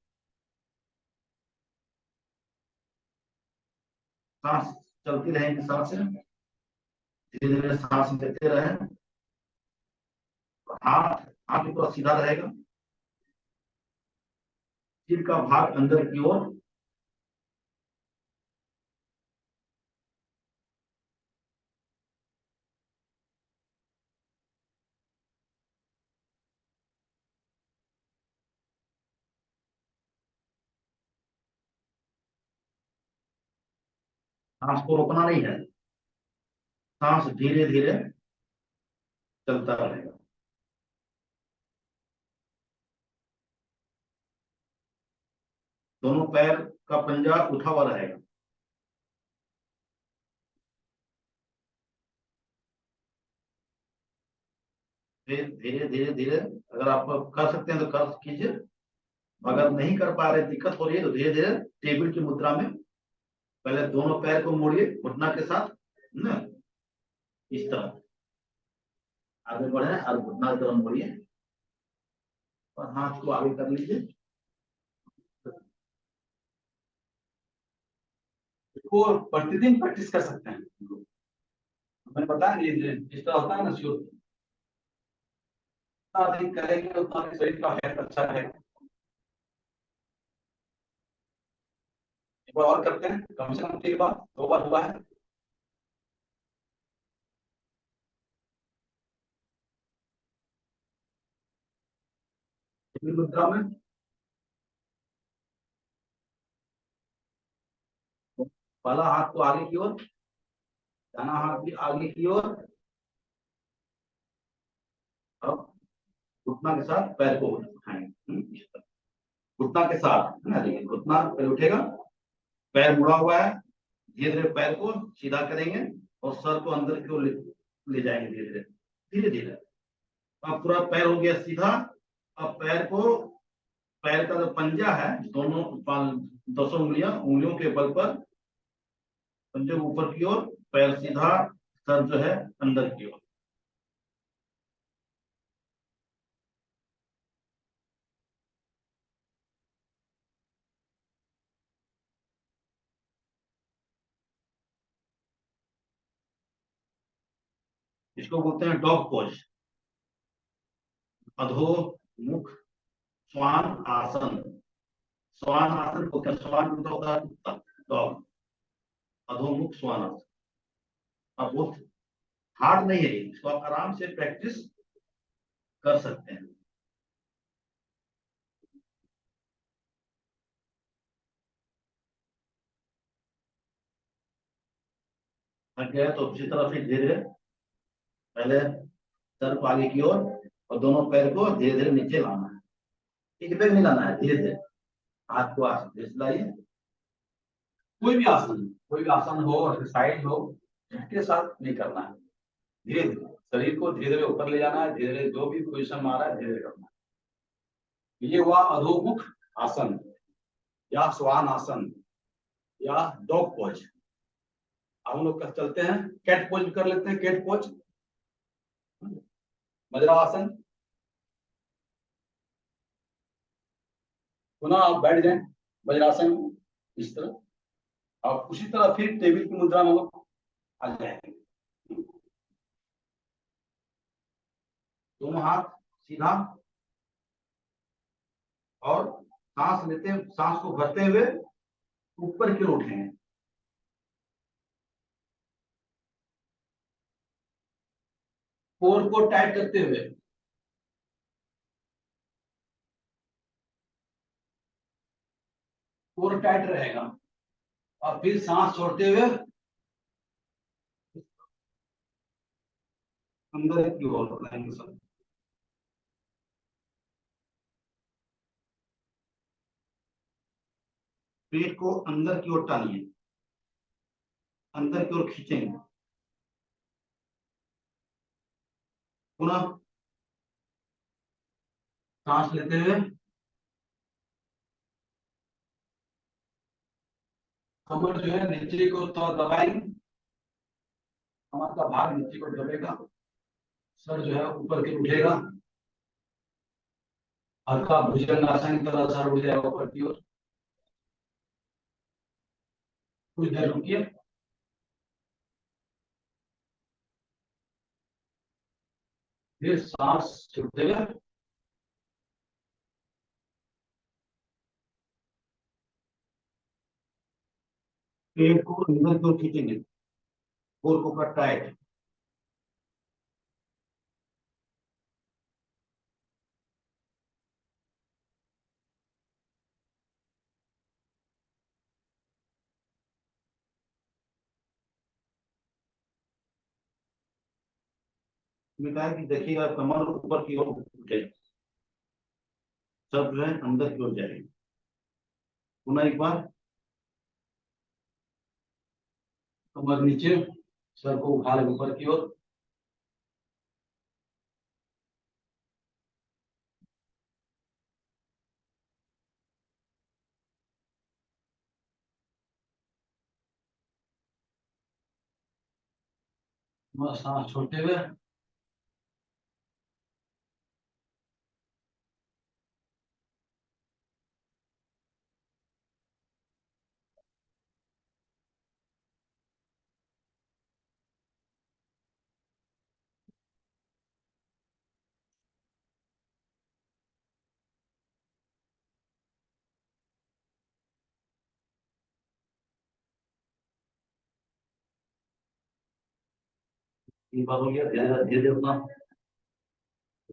सांस चलती रहेंगी, सांसें धीरे धीरे सांस लेते रहे। हाथ आगे पूरा सीधा रहेगा, सिर का भाग अंदर की ओर, सांस को रोकना नहीं है, सांस धीरे धीरे चलता रहेगा। दोनों पैर का पंजा उठा हुआ रहेगा। फिर धीरे धीरे धीरे अगर आप कर सकते हैं तो कर कीजिए, अगर नहीं कर पा रहे, दिक्कत हो रही है, तो धीरे धीरे टेबल की मुद्रा में पहले दोनों पैर को मोड़िए घुटना के साथ ना, इस तरह आगे बढ़े और घुटना की तरफ मोड़िए और हाथ को आगे कर लीजिए। इसको प्रतिदिन प्रैक्टिस कर सकते हैं। मैंने बताया जिस तरह होता है ना, शुरू जितना अधिक करेंगे उतना अधिक शरीर का हेल्थ अच्छा रहेगा। एक बार और करते हैं, कम से कम 3 बार, 2 बार हुआ है। मुद्रा में पहला हाथ को आगे की ओर, दाना हाथ भी आगे की ओर, अब घुटना के साथ पैर को उठाएंगे। घुटना के साथ है ना, देखिए घुटना पैर उठेगा, पैर मुड़ा हुआ है, धीरे धीरे पैर को सीधा करेंगे और सर को अंदर की ओर ले जाएंगे धीरे धीरे धीरे धीरे। अब पूरा पैर हो गया सीधा। अब पैर का जो पंजा है, दोनों 10 उंगलियों के बल पर पंजे ऊपर की ओर, पैर सीधा, सर जो है अंदर की ओर। इसको बोलते हैं डॉग पोज, अधोमुख श्वान आसन। श्वान आसन बोलते हैं, श्वान मतलब होता है कुत्ता, डॉग, अधोमुख श्वान आसन। अब बहुत हार्ड नहीं है, इसको आप आराम से प्रैक्टिस कर सकते हैं। थक गया तो उसी तरह से धीरे पहले सर को आगे की ओर और दोनों पैर को धीरे धीरे नीचे लाना है, एक पैर नहीं लाना है, धीरे धीरे हाथ को आगे लाइए। कोई भी आसन हो, एक्सरसाइज हो, झटके साथ नहीं करना है, धीरे धीरे शरीर को धीरे धीरे ऊपर ले जाना है, धीरे धीरे जो भी पोजिशन में आ रहा है धीरे धीरे करना है। ये हुआ अधोमुख आसन या श्वान आसन या डॉग पोज। अब हम लोग चलते हैं, कैट पोज कर लेते हैं। Cat pose, vajrasana. पुनः आप बैठ जाएं वज्रासन में, इस तरह। आप उसी तरह फिर टेबल की मुद्रा में लोग आ जाएंगे। दोनों हाथ सीधा और सांस लेते, सांस को भरते हुए ऊपर की ओर उठेंगे। कोर को टाइट करते हुए, कोर टाइट रहेगा और फिर सांस छोड़ते हुए अंदर की ओर बढ़ाएंगे सब। पेट को अंदर की ओर टानिए, अंदर की ओर खींचेंगे। पुनः सांस लेते हुए कमर जो है नीचे को तो दबाएंगे, कमर का भाग नीचे को दबेगा, सर जो है ऊपर की उठेगा। हल्का भुजंगासन की तरह सर उठ जाएगा ऊपर की ओर। कुछ देर रुकिए। फिर सांस छोड़ते हुए पेट को अंदर की ओर खींचेंगे, कोर को कर टाइट। मिटाए कि देखिएगा कमर ऊपर की ओर उठे, सब जो है अंदर की ओर जाएगी। पुनः एक बार कमर नीचे, सर को उठा ले ऊपर की ओर। सांस छोड़ते हुए तीन बार हो गया। धीरे धीरे अपना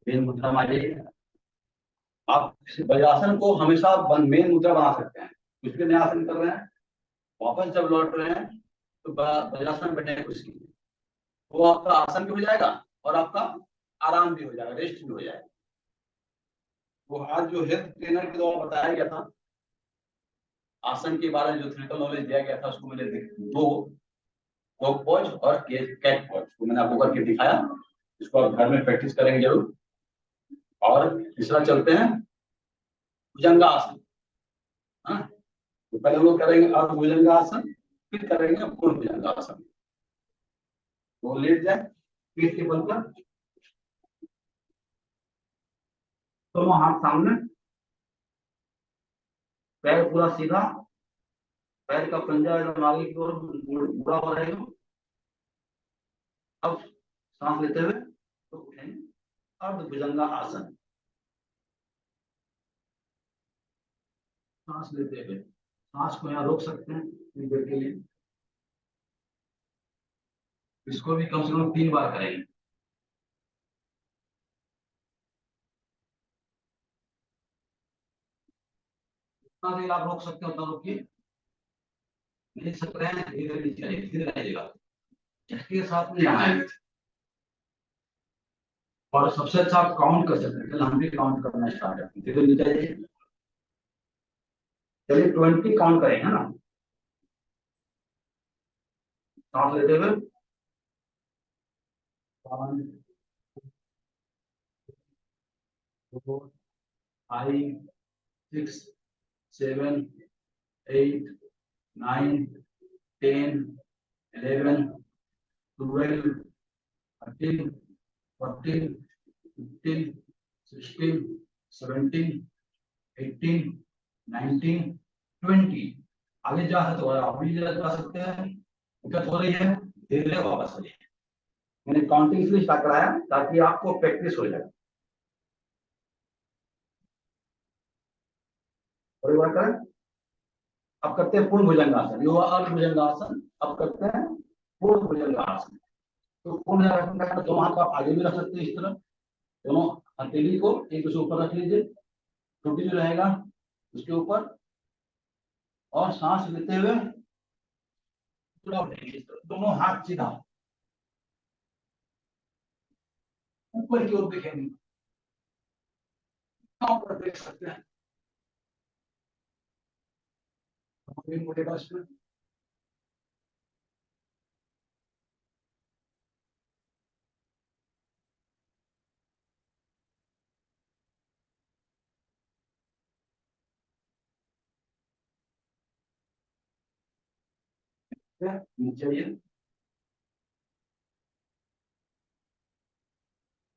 मेन मुद्रा में आ जाइए। आप वज्रासन को हमेशा मेन मुद्रा बना सकते हैं। कुछ भी नया आसन कर रहे हैं, वापस जब लौट रहे हैं तो वज्रासन में बैठने की कोशिश कीजिए। वो आपका आसन भी हो जाएगा और आपका आराम भी हो जाएगा, रेस्ट भी हो जाएगा। वो आज जो हेल्थ ट्रेनर के द्वारा बताया गया था आसन के बारे में, जो थ्योरेटिकल नॉलेज दिया गया था, उसको मैंने दो वॉक पॉज और कैट पॉज को मैंने आपको करके दिखाया। इसको आप घर में प्रैक्टिस करेंगे जरूर। और तीसरा चलते हैं भुजंगासन। हाँ, तो पहले हम लोग करेंगे अर्ध भुजंगासन, फिर करेंगे पूर्ण भुजंगासन। वो लेट जाए पीठ के बल पर, दोनों हाथ सामने, पैर पूरा सीधा, पैर का पंजा एकदम आगे की ओर मुड़ा हुआ रहेगा। अब सांस लेते हुए तो उठेंगे अर्ध भुजंगा आसन। सांस लेते हुए सांस को यहाँ रोक सकते हैं थोड़ी देर के लिए। इसको भी कम से कम 3 बार करेंगे। जितना देर आप रोक सकते हो उतना रोकिए। नहीं सक रहे हैं धीरे धीरे धीरे रहिएगा, झटके के साथ में आए। और सबसे अच्छा आप काउंट कर सकते हैं। हम भी काउंट करना स्टार्ट करते हैं, धीरे धीरे जाइए। चलिए 20 काउंट करेंगे ना। सांस लेते हुए 1 2 5 6 7 8 9 10 11 12 13 14 15 16 17 18 19 20। आगे जा सकते हो, आप भी जा सकते हैं। दिक्कत हो रही है धीरे धीरे वापस आ जाइए। मैंने काउंटिंग इसलिए स्टार्ट कराया ताकि आपको प्रैक्टिस हो जाए। और एक बार करें। अब करते हैं पूर्ण भुजंगासन। यो अर्ध भुजंगासन। अब करते हैं पूर्ण भुजंगासन। तो पूर्ण भुजंगासन का दोनों हाथ आप आगे भी रख सकते हैं इस तरह। दोनों हथेली को एक दूसरे ऊपर रख लीजिए, छोटी जो रहेगा उसके ऊपर। और सांस लेते हुए पूरा उठेंगे, दोनों हाथ सीधा ऊपर की ओर देखेंगे। ऊपर देख सकते हैं मोटे बस में। नीचे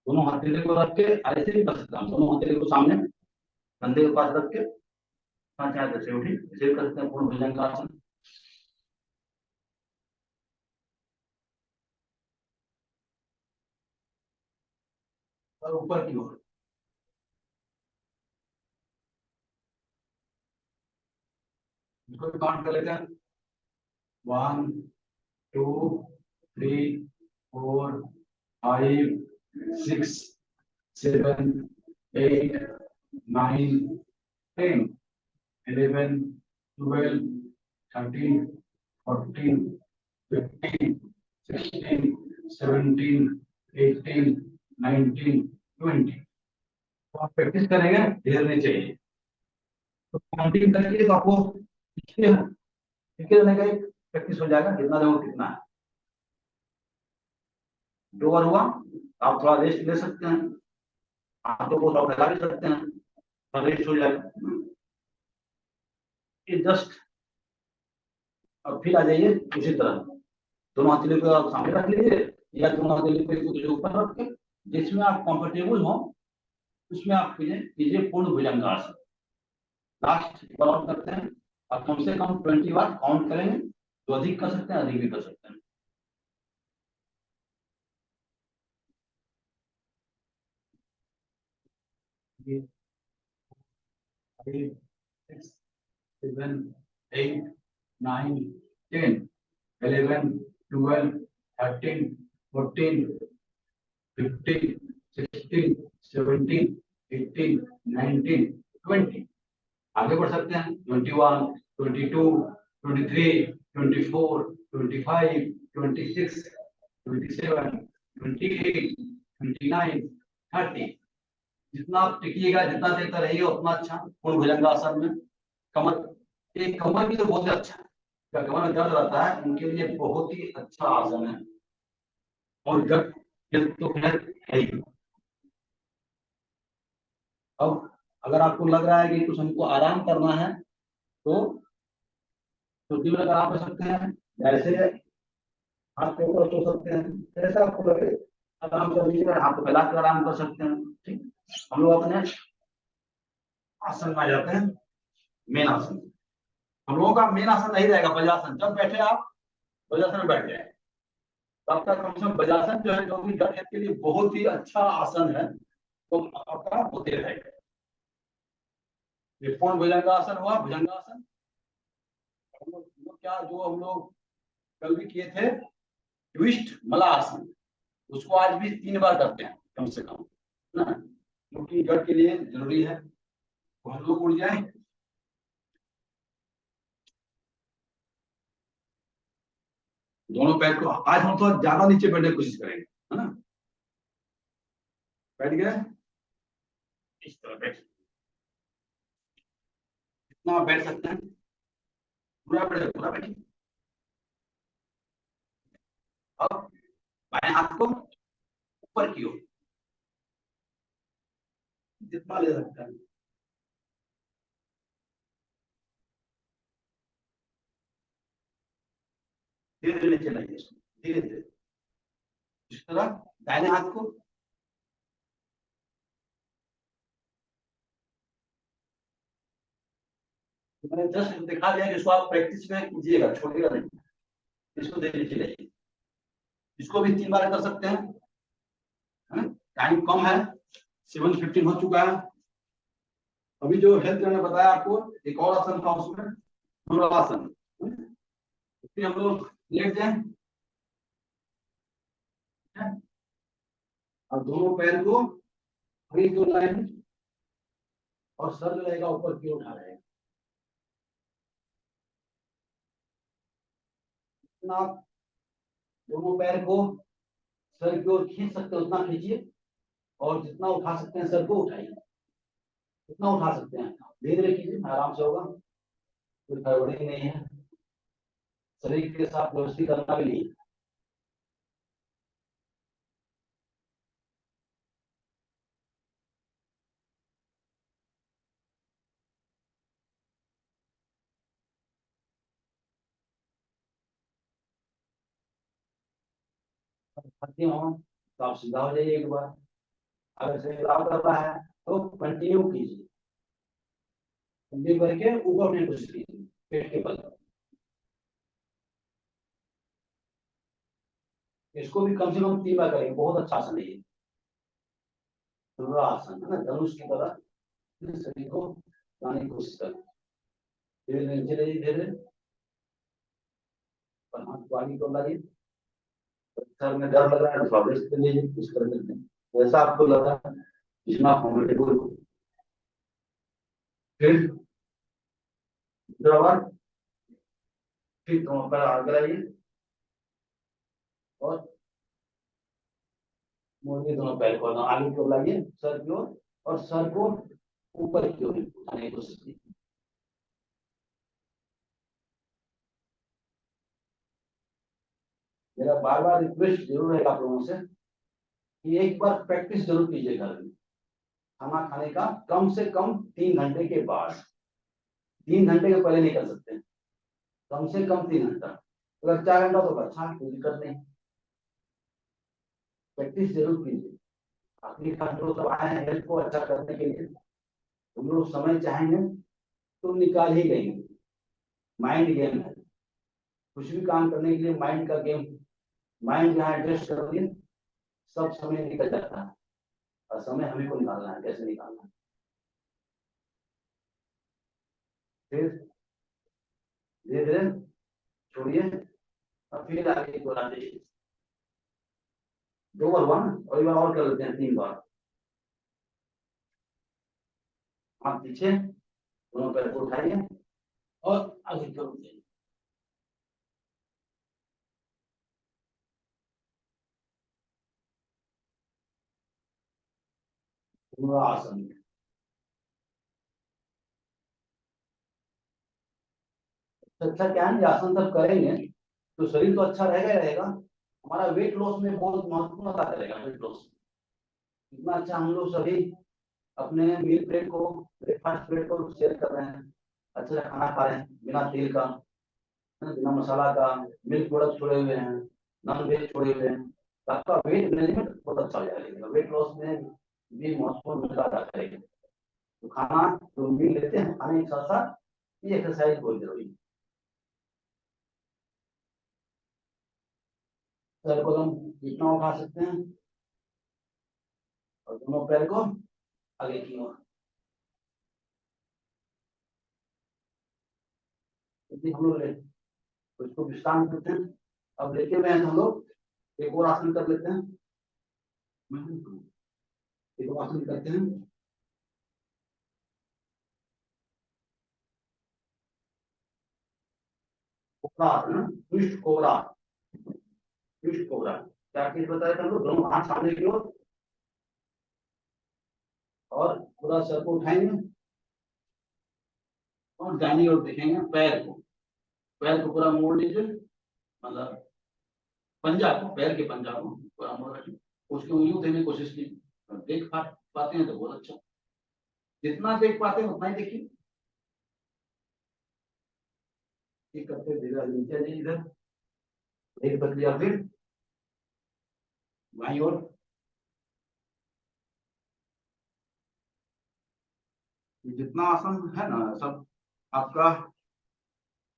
दोनों हथेली को रख के ऐसे भी कर सकते हैं। दोनों हथेली को सामने कंधे के पास रख के चाहे जैसे उठी ऐसे भी कर सकते हैं पूर्ण भुजंगासन। और ऊपर की ओर इसको भी काउंट कर लेते हैं। 1 2 3 4 5 6 7 8 9 10 11 12 13 14 15 16 17 18 19 20। तो आप प्रैक्टिस करेंगे धीरे नहीं चाहिए। तो काउंटिंग करके तो आपको रहने का एक प्रैक्टिस हो जाएगा, कितना देखो कितना है। 2 बार हुआ आप थोड़ा रेस्ट ले सकते हैं, हाथों को थोड़ा फैला भी सकते हैं, थोड़ा रेस्ट हो जाएगा। ये जस्ट अब फिर आ जाइए उसी तरह, दोनों हथेली को आप सामने रख लीजिए या दोनों हथेली को एक दूसरे के ऊपर रख के जिसमें आप कंफर्टेबल हो उसमें आप कीजिए पूर्ण भुजंगासन। लास्ट बार करते हैं और कम से कम 20 बार काउंट करेंगे, तो अधिक कर सकते हैं, अधिक भी कर सकते हैं। ये 5 6 7 8 9 10 11 12 13 14 15 16 17 18 19 20। आगे बढ़ सकते हैं 21 22 23 24 25 26 27 28 29 30। जितना आप टिकिएगा, जितना देर तक रहिए उतना अच्छा। पूर्ण भुजंगासन में कमर एक कमर के लिए बहुत अच्छा है, कमर में दर्द रहता है उनके लिए बहुत ही अच्छा आसन है। और गट तो खैर है ही। अब अगर आपको लग रहा है कि कुछ हमको आराम करना है तो छुट्टी में आराम कर सकते हैं, ऐसे हाथ के ऊपर सो सकते हैं, जैसा आपको लगे आराम कर लीजिए, हाथ फैला कर आराम कर सकते हैं। ठीक, हम लोग अपने आसन में आ जाते हैं। मेन आसन हम लोगों का मेन आसन नहीं रहेगा वज्रासन। जब बैठे आप वज्रासन में बैठ जाए तब तक कम से कम वज्रासन जो है, जो कि जड़ के लिए बहुत ही अच्छा आसन है, तो आपका होते रहेगा। ये पूर्ण भुजंगासन हुआ। भुजंगासन हम लोग क्या जो हम लोग कल भी किए थे ट्विस्ट मलासन, उसको आज भी 3 बार करते हैं कम से कम ना, क्योंकि जड़ के लिए जरूरी है। तो हम लोग उड़ जाए, दोनों पैर को आज हम थोड़ा ज्यादा नीचे बैठने की कोशिश करेंगे, है ना। बैठ गए, इस तरह बैठ, कितना बैठ सकते हैं, पूरा बैठे, पूरा बैठे। अब बाएं हाथ को ऊपर की ओर जितना ले सकते हैं, धीरे धीरे नीचे लाइए, धीरे धीरे इस तरह। दाहिने हाथ को मैंने जस्ट दिखा दिया कि इसको आप प्रैक्टिस में कीजिएगा, छोड़िएगा नहीं, इसको धीरे नीचे लाइए। इसको भी 3 बार कर सकते हैं, टाइम कम है, 7:15 हो चुका है। अभी जो हेल्थ ने बताया आपको एक और आसन था उसमें धनुरासन। फिर हम लोग लेट जाए और दोनों पैर को आगे की ओर लाएंगे और सर जो रहेगा ऊपर की ओर उठा रहेगा। जितना आप दोनों पैर को सर की ओर खींच सकते हैं उतना खींचिए, और जितना उठा सकते हैं सर को उठाइए, जितना उठा सकते हैं धीरे धीरे कीजिए, आराम से होगा, कोई गड़बड़ी नहीं है। शरीर के साथ दोस्ती करना भी नहीं है। तो आप सीधा हो जाइए एक बार। अगर से कर रहा है तो कंटिन्यू कीजिए, ये करके ऊपर उठने की कोशिश कीजिए पेट के बल। इसको भी कम से कम 3 बार करेंगे, बहुत अच्छा आसन है ये, धनुरासन है ना, धनुष की तरह शरीर को लाने की कोशिश करें। धीरे धीरे नीचे धीरे धीरे हाथ आगे को लाइए। सर में डर लग रहा है, स्वादेश के लिए कुछ कर देते हैं जैसा आपको लग रहा है, इतना कम्फर्टेबल। फिर दूसरा बार, फिर दोनों पैर आगे लाइए और मोड़िए दोनों पैर को आगे की ओर लाइए, सर की ओर, और सर को ऊपर की ओर उठाने की कोशिश कीजिए। मेरा बार बार रिक्वेस्ट जरूर रहेगा आप लोगों से कि एक बार प्रैक्टिस जरूर कीजिए घर में, खाना खाने का कम से कम 3 घंटे के बाद। 3 घंटे के पहले नहीं कर सकते, कम से कम 3 घंटा। अगर 4 घंटा तो अच्छा, कोई दिक्कत नहीं, प्रैक्टिस जरूर कीजिए। अपनी कंट्रोल सब आए हैं हेल्थ को अच्छा करने के लिए, हम लोग समय चाहेंगे तो निकाल ही लेंगे। माइंड गेम है, कुछ भी काम करने के लिए माइंड का गेम, माइंड जहाँ एडजस्ट करोगे सब समय निकल जाता है, और समय हमें को निकालना है, कैसे निकालना है। फिर धीरे धीरे छोड़िए और फिर आगे को लाते। 2 बार हुआ ना, और एक बार और कर लेते हैं, 3 बार। हाथ पीछे, दोनों पैर को उठाइए और आगे की ओर जाइए। आसन अच्छा क्या है, आसन सब करेंगे तो शरीर तो अच्छा रहेगा ही रहेगा, हमारा वेट लॉस में बहुत महत्वपूर्ण अदा करेगा। वेट लॉस इतना अच्छा, हम लोग सभी अपने मील प्लेट को, ब्रेकफास्ट प्लेट को शेयर कर रहे हैं, अच्छा खाना खा रहे हैं बिना तेल का, बिना मसाला का, मिल्क प्रोडक्ट छोड़े हुए हैं, नॉन वेज छोड़े हुए हैं, तो आपका वेट मैनेजमेंट बहुत अच्छा हो जाएगा। वेट लॉस में भी महत्वपूर्ण भूमिका अदा करेगा। तो खाना जो मील लेते हैं, खाने के साथ साथ ये एक्सरसाइज बहुत जरूरी है। सर को हम इतना उठा सकते हैं और दोनों पैर को आगे की ओर। हम लोग उसको विश्राम करते हैं। अब लेटे हुए हैं हम लोग एक और आसन कर लेते हैं। एक और आसन करते हैं। कोबरा आसन, ट्विस्ट कोबरा। ट्विस्ट कोबरा क्या चीज बताया था हम लोग, दोनों हाथ सामने की ओर और पूरा सर को उठाएंगे और दाहिनी ओर देखेंगे। पैर को पूरा मोड़ लीजिए, मतलब पंजा को, पैर के पंजा को पूरा मोड़ रखिए, उसकी उंगलियों देने की कोशिश कीजिए। देख पाते हैं तो बहुत अच्छा, जितना देख पाते हैं उतना ही देखिए। करते धीरे नीचे जाइए, इधर एक प्रक्रिया फिर बाईं ओर। जितना आसन है ना सब आपका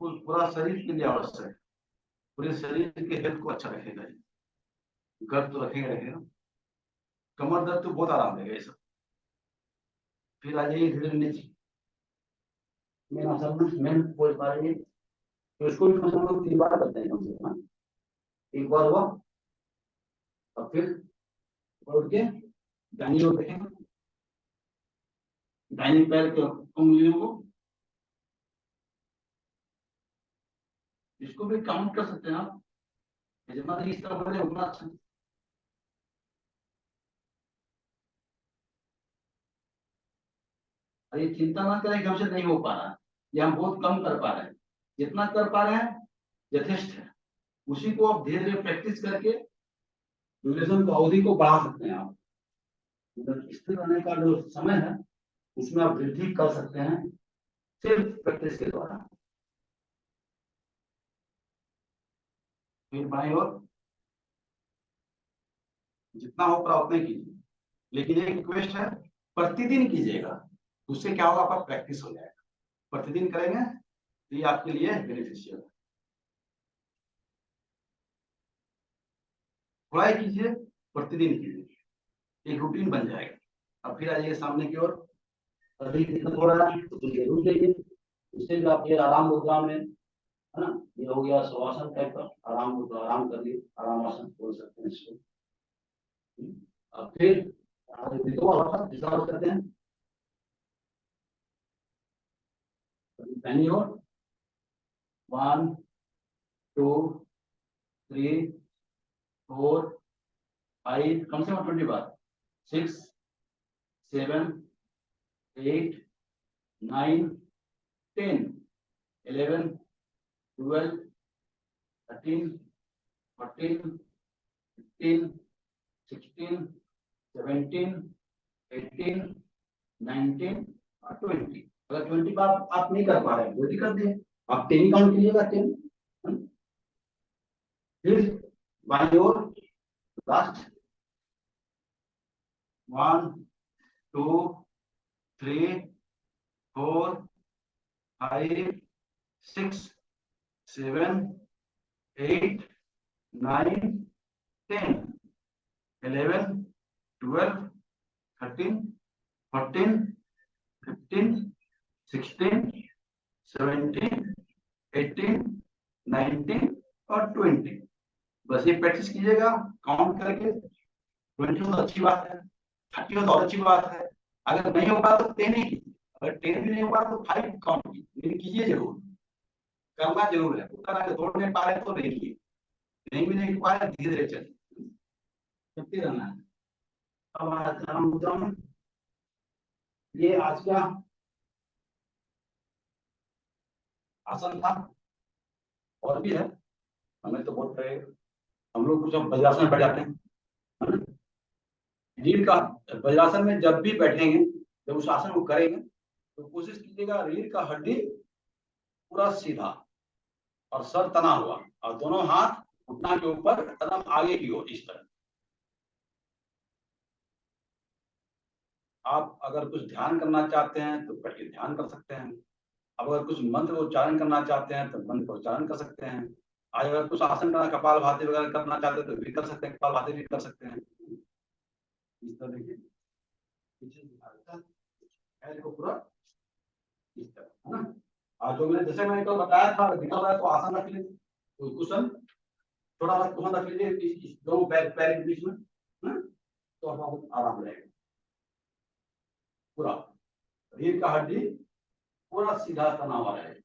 पूरा शरीर के लिए आवश्यक है, पूरे शरीर के हेल्थ को अच्छा रखेगा, गर्द तो रखेगा, कमर दर्द तो बहुत आराम देगा ये सब। फिर आ जाइए धीरे नीचे, मेन आसन में मेन पोज पा रही है, तो इसको भी हम लोग 3 बार करते हैं कम से कम। एक बार हुआ, और फिर उठ के दाहिनी ओर देखेंगे, दाहिने पैर के उंगलियों को, इसको भी काउंट कर सकते हैं आप, जितना देर इस तरह बढ़े उतना अच्छा। अरे चिंता ना करें कि हमसे नहीं हो पा रहा है या हम बहुत कम कर पा रहे हैं, जितना कर पा रहे हैं यथेष्ट है। उसी को आप धीरे धीरे प्रैक्टिस करके ड्यूरेशन को, अवधि को बढ़ा सकते हैं आप। स्थिर रहने का जो समय है उसमें आप वृद्धि कर सकते हैं सिर्फ प्रैक्टिस के द्वारा। फिर बाएं ओर, जितना हो पाए उतना कीजिए, लेकिन एक रिक्वेस्ट है, प्रतिदिन कीजिएगा, उससे क्या होगा, आपका प्रैक्टिस हो जाएगा। प्रतिदिन करेंगे तो ये आपके लिए बेनिफिशियल है। थोड़ा ही कीजिए, प्रतिदिन कीजिए, एक रूटीन बन जाएगा। अब फिर आ जाइए सामने की ओर। अभी दिक्कत हो रहा है तो जरूर जाइए, इससे भी आप ये आराम मुद्रा में, है ना, ये हो गया शवासन टाइप का आराम मुद्रा, आराम कर लिए, आराम आसन बोल सकते हैं इसको। अब फिर विश्राम करते हैं। पहली ओर 1 2 3 4 5, कम से कम 20 बार, 6 7 8 9 10 11 12 13 14 15 16 17 18 19 और 20। अगर 20 बार आप नहीं कर पा रहे हैं, 20 कर दिए, आप 10 काउंट कीजिएगा, 10। फिर बाईं ओर लास्ट 1 2 3 4 5 6 7 8 9 10 11 12 13 14 15 16 17 18 19 और 20। बस ये प्रैक्टिस कीजिएगा काउंट करके। 20 तो अच्छी बात है, 30 तो और अच्छी बात है। अगर नहीं हो पाया तो 10 ही कीजिए, अगर 10 भी नहीं हो पाया तो 5 काउंट कीजिए, लेकिन कीजिए जरूर, करना जरूर है। अगर दौड़ नहीं पा रहे तो नहीं, नहीं भी नहीं पा रहे धीरे धीरे चलिए, चलते रहना है। अब आराम मुद्रा में ये आज का आसन था, और भी है, हमें तो बहुत रहे। हम लोग कुछ वज्रासन में बैठ जाते हैं, है ना। रीढ़ का वज्रासन में जब भी बैठेंगे, जब उस आसन को करेंगे तो कोशिश कीजिएगा रीढ़ का हड्डी पूरा सीधा और सर तना हुआ, और दोनों हाथ घुटना के ऊपर, कदम आगे की ओर, इस तरह। आप अगर कुछ ध्यान करना चाहते हैं तो बैठ के ध्यान कर सकते हैं। अब अगर कुछ मंत्र उच्चारण करना चाहते हैं तो मंत्र उच्चारण कर सकते हैं। आज अगर कुछ आसन करना, कपालभाति वगैरह करना चाहते हैं तो भी कर सकते हैं, कपालभाति भी कर सकते हैं। इस तरह देखिए, पीछे को पूरा इस तरह, है ना। और जो मैंने, जैसे मैंने कल बताया था, निकल रहा है तो आसन रख लीजिए, तो कुशन थोड़ा सा कुशन रख लीजिए दोनों पैर के बीच में, है ना, तो आपको आराम रहेगा। पूरा रीढ़ का हड्डी पूरा सीधा तना हुआ रहेगा।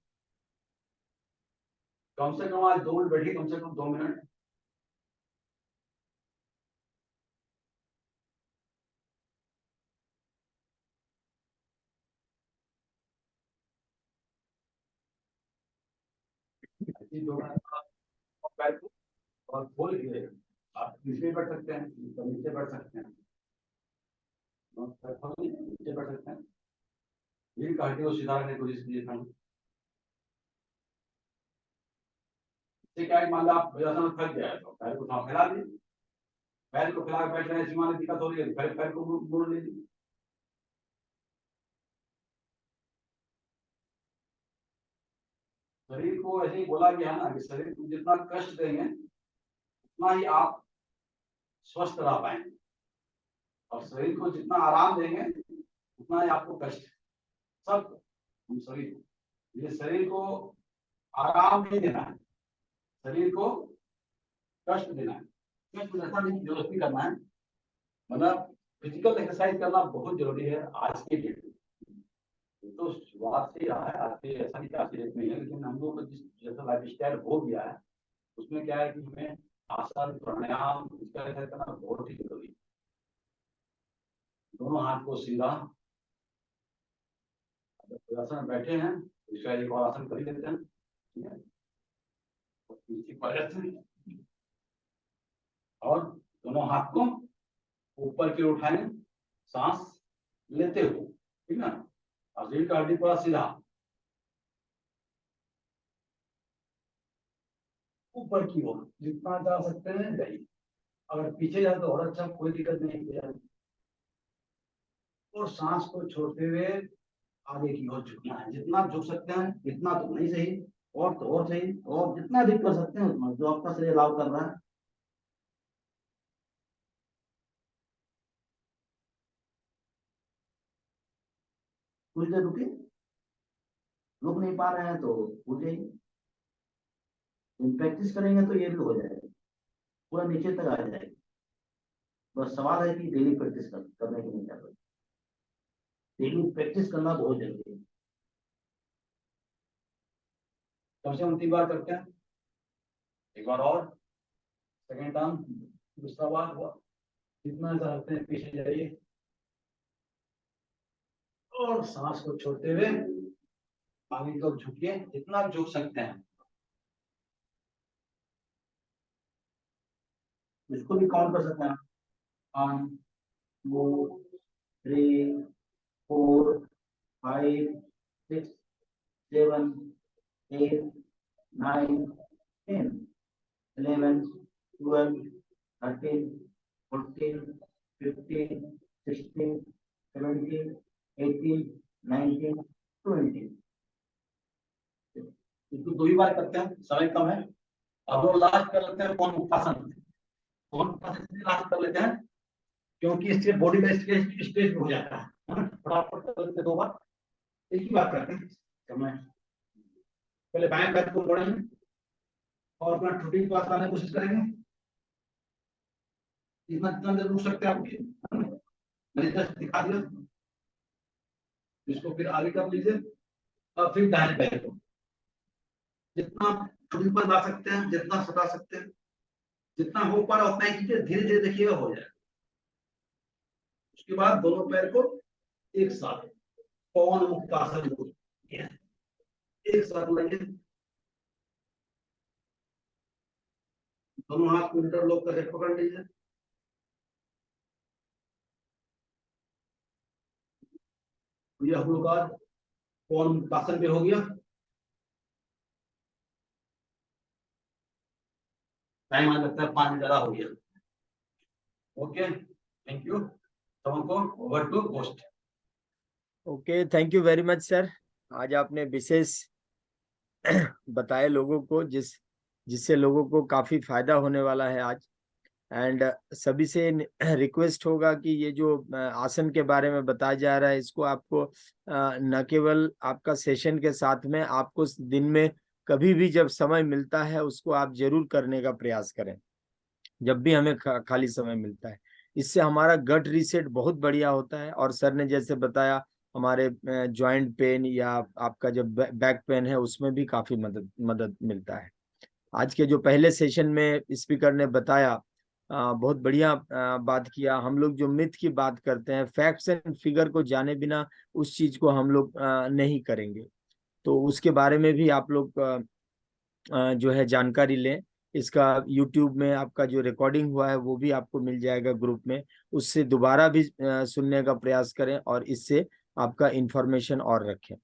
कम से कम आज 2 मिनट बैठिए, कम से कम 2 मिनट। पैर को और खोल के आप नीचे बैठ सकते हैं, नीचे बैठ सकते हैं, नीचे बैठ सकते हैं। रीढ़ का हड्डी को सीधा रखने की कोशिश कीजिए। क्या मान लो आप वज्रासन में थक गया है तो पैर को फैला लीजिए, पैर को फैला के बैठ रहे हैं, ऐसी मान दिक्कत हो रही है, पैर को मोड़ लीजिए। शरीर को ऐसे ही बोला गया है ना कि शरीर को जितना कष्ट देंगे उतना ही आप स्वस्थ रह पाएंगे, और शरीर को जितना आराम देंगे उतना ही आपको कष्ट। सब हम शरीर को, ये शरीर को आराम नहीं देना है, शरीर को कष्ट देना है। कष्ट ऐसा नहीं जबरदस्ती करना है, मतलब फिजिकल एक्सरसाइज करना बहुत जरूरी है आज के डेट में। तो शुरुआत से रहा है, आज से ऐसा नहीं आज के डेट में है, लेकिन हम लोग जिस जैसा लाइफ स्टाइल हो गया है उसमें क्या है कि हमें आसन, प्राणायाम, इसका एक्सरसाइज करना बहुत ही जरूरी है। दोनों हाथ को सीधा, आसन में बैठे हैं इसका एक और आसन कर ही लेते हैं, ठीक है। और दोनों हाथ को ऊपर की ओर उठाएं, सांस लेते हुए, ठीक है। और रीढ़ का हड्डी पूरा सीधा ऊपर की ओर जितना जा सकते हैं जाइए। अगर पीछे जाए तो और अच्छा, कोई दिक्कत नहीं है। और सांस को छोड़ते हुए आगे की ओर झुकना है। जितना आप झुक सकते हैं, इतना तो नहीं सही, और तो और सही, और जितना अधिक कर सकते हैं उतना, जो आपका शरीर अलाउ कर रहा है। कुछ देर रुके, रुक नहीं पा रहे हैं तो उठ जाइए। प्रैक्टिस करेंगे तो ये भी हो जाएगा, पूरा नीचे तक आ जाएगा। बस सवाल है कि डेली प्रैक्टिस करने की नहीं कर रहे। डेली प्रैक्टिस करना बहुत जरूरी है। कम से कम 3 बार करते हैं। एक बार और, सेकेंड टाइम, दूसरा बार हुआ। जितना चाहते हैं पीछे जाइए और सांस को छोड़ते हुए आगे की ओर झुकिए, जितना आप झुक सकते हैं। इसको भी काउंट कर सकते हैं। 1 2 3 4 5 6 7 8 9 10 11 12 13 14 15 16 17 18 19 20। इसको 2 ही बार करते हैं, समय कम है। अब वो लास्ट कर लेते हैं कौन मुक्तासन। कौन मुक्तासन लास्ट कर लेते हैं, क्योंकि इससे बॉडी में स्ट्रेच हो जाता है। फटाफट कर लेते 2 बार, एक ही बात करते हैं। समय पहले बाएं पैर को मोड़ेंगे और अपना ठुड्डी के पास लाने की कोशिश करेंगे। इतना जितना देर रुक सकते हैं आपकी, मैंने जस्ट दिखा दिया। इसको फिर आगे कर लीजिए और फिर दाहिने पैर को जितना ठुड्डी पर ला सकते हैं, जितना सटा सकते हैं, जितना हो पा रहा उतना ही कीजिए। धीरे धीरे देखिएगा हो जाएगा। उसके बाद दोनों पैर को एक साथ पवन मुक्तासन, एक साथ लेंगे। दोनों हाथ को इंटरलॉक करके पकड़ लीजिए। ये हम लोग का पवन मुक्तासन भी हो गया। टाइम आ लगता है 5 मिनट ज्यादा हो गया। Okay, thank you. सबको over to host. Okay, thank you very much sir. आज आपने विशेष बताए लोगों को, जिससे लोगों को काफी फायदा होने वाला है आज। एंड सभी से रिक्वेस्ट होगा कि ये जो आसन के बारे में बताया जा रहा है, इसको आपको न केवल आपका सेशन के साथ में, आपको दिन में कभी भी जब समय मिलता है उसको आप जरूर करने का प्रयास करें, जब भी हमें खाली समय मिलता है। इससे हमारा गट रीसेट बहुत बढ़िया होता है। और सर ने जैसे बताया, हमारे जॉइंट पेन या आपका जब बैक पेन है उसमें भी काफी मदद मिलता है। आज के जो पहले सेशन में स्पीकर ने बताया, बहुत बढ़िया बात किया। हम लोग जो मिथ की बात करते हैं, फैक्ट्स एंड फिगर को जाने बिना उस चीज को हम लोग नहीं करेंगे। तो उसके बारे में भी आप लोग जो है जानकारी लें। इसका YouTube में आपका जो रिकॉर्डिंग हुआ है वो भी आपको मिल जाएगा ग्रुप में। उससे दोबारा भी सुनने का प्रयास करें और इससे आपका इंफॉर्मेशन और रखें।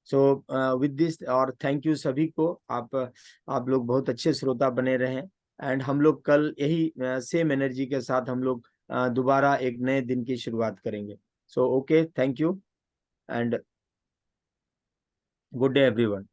सो विद दिस, और थैंक यू सभी को। आप लोग बहुत अच्छे श्रोता बने रहें। एंड हम लोग कल यही सेम एनर्जी के साथ हम लोग दोबारा एक नए दिन की शुरुआत करेंगे। So okay, thank you and good day everyone.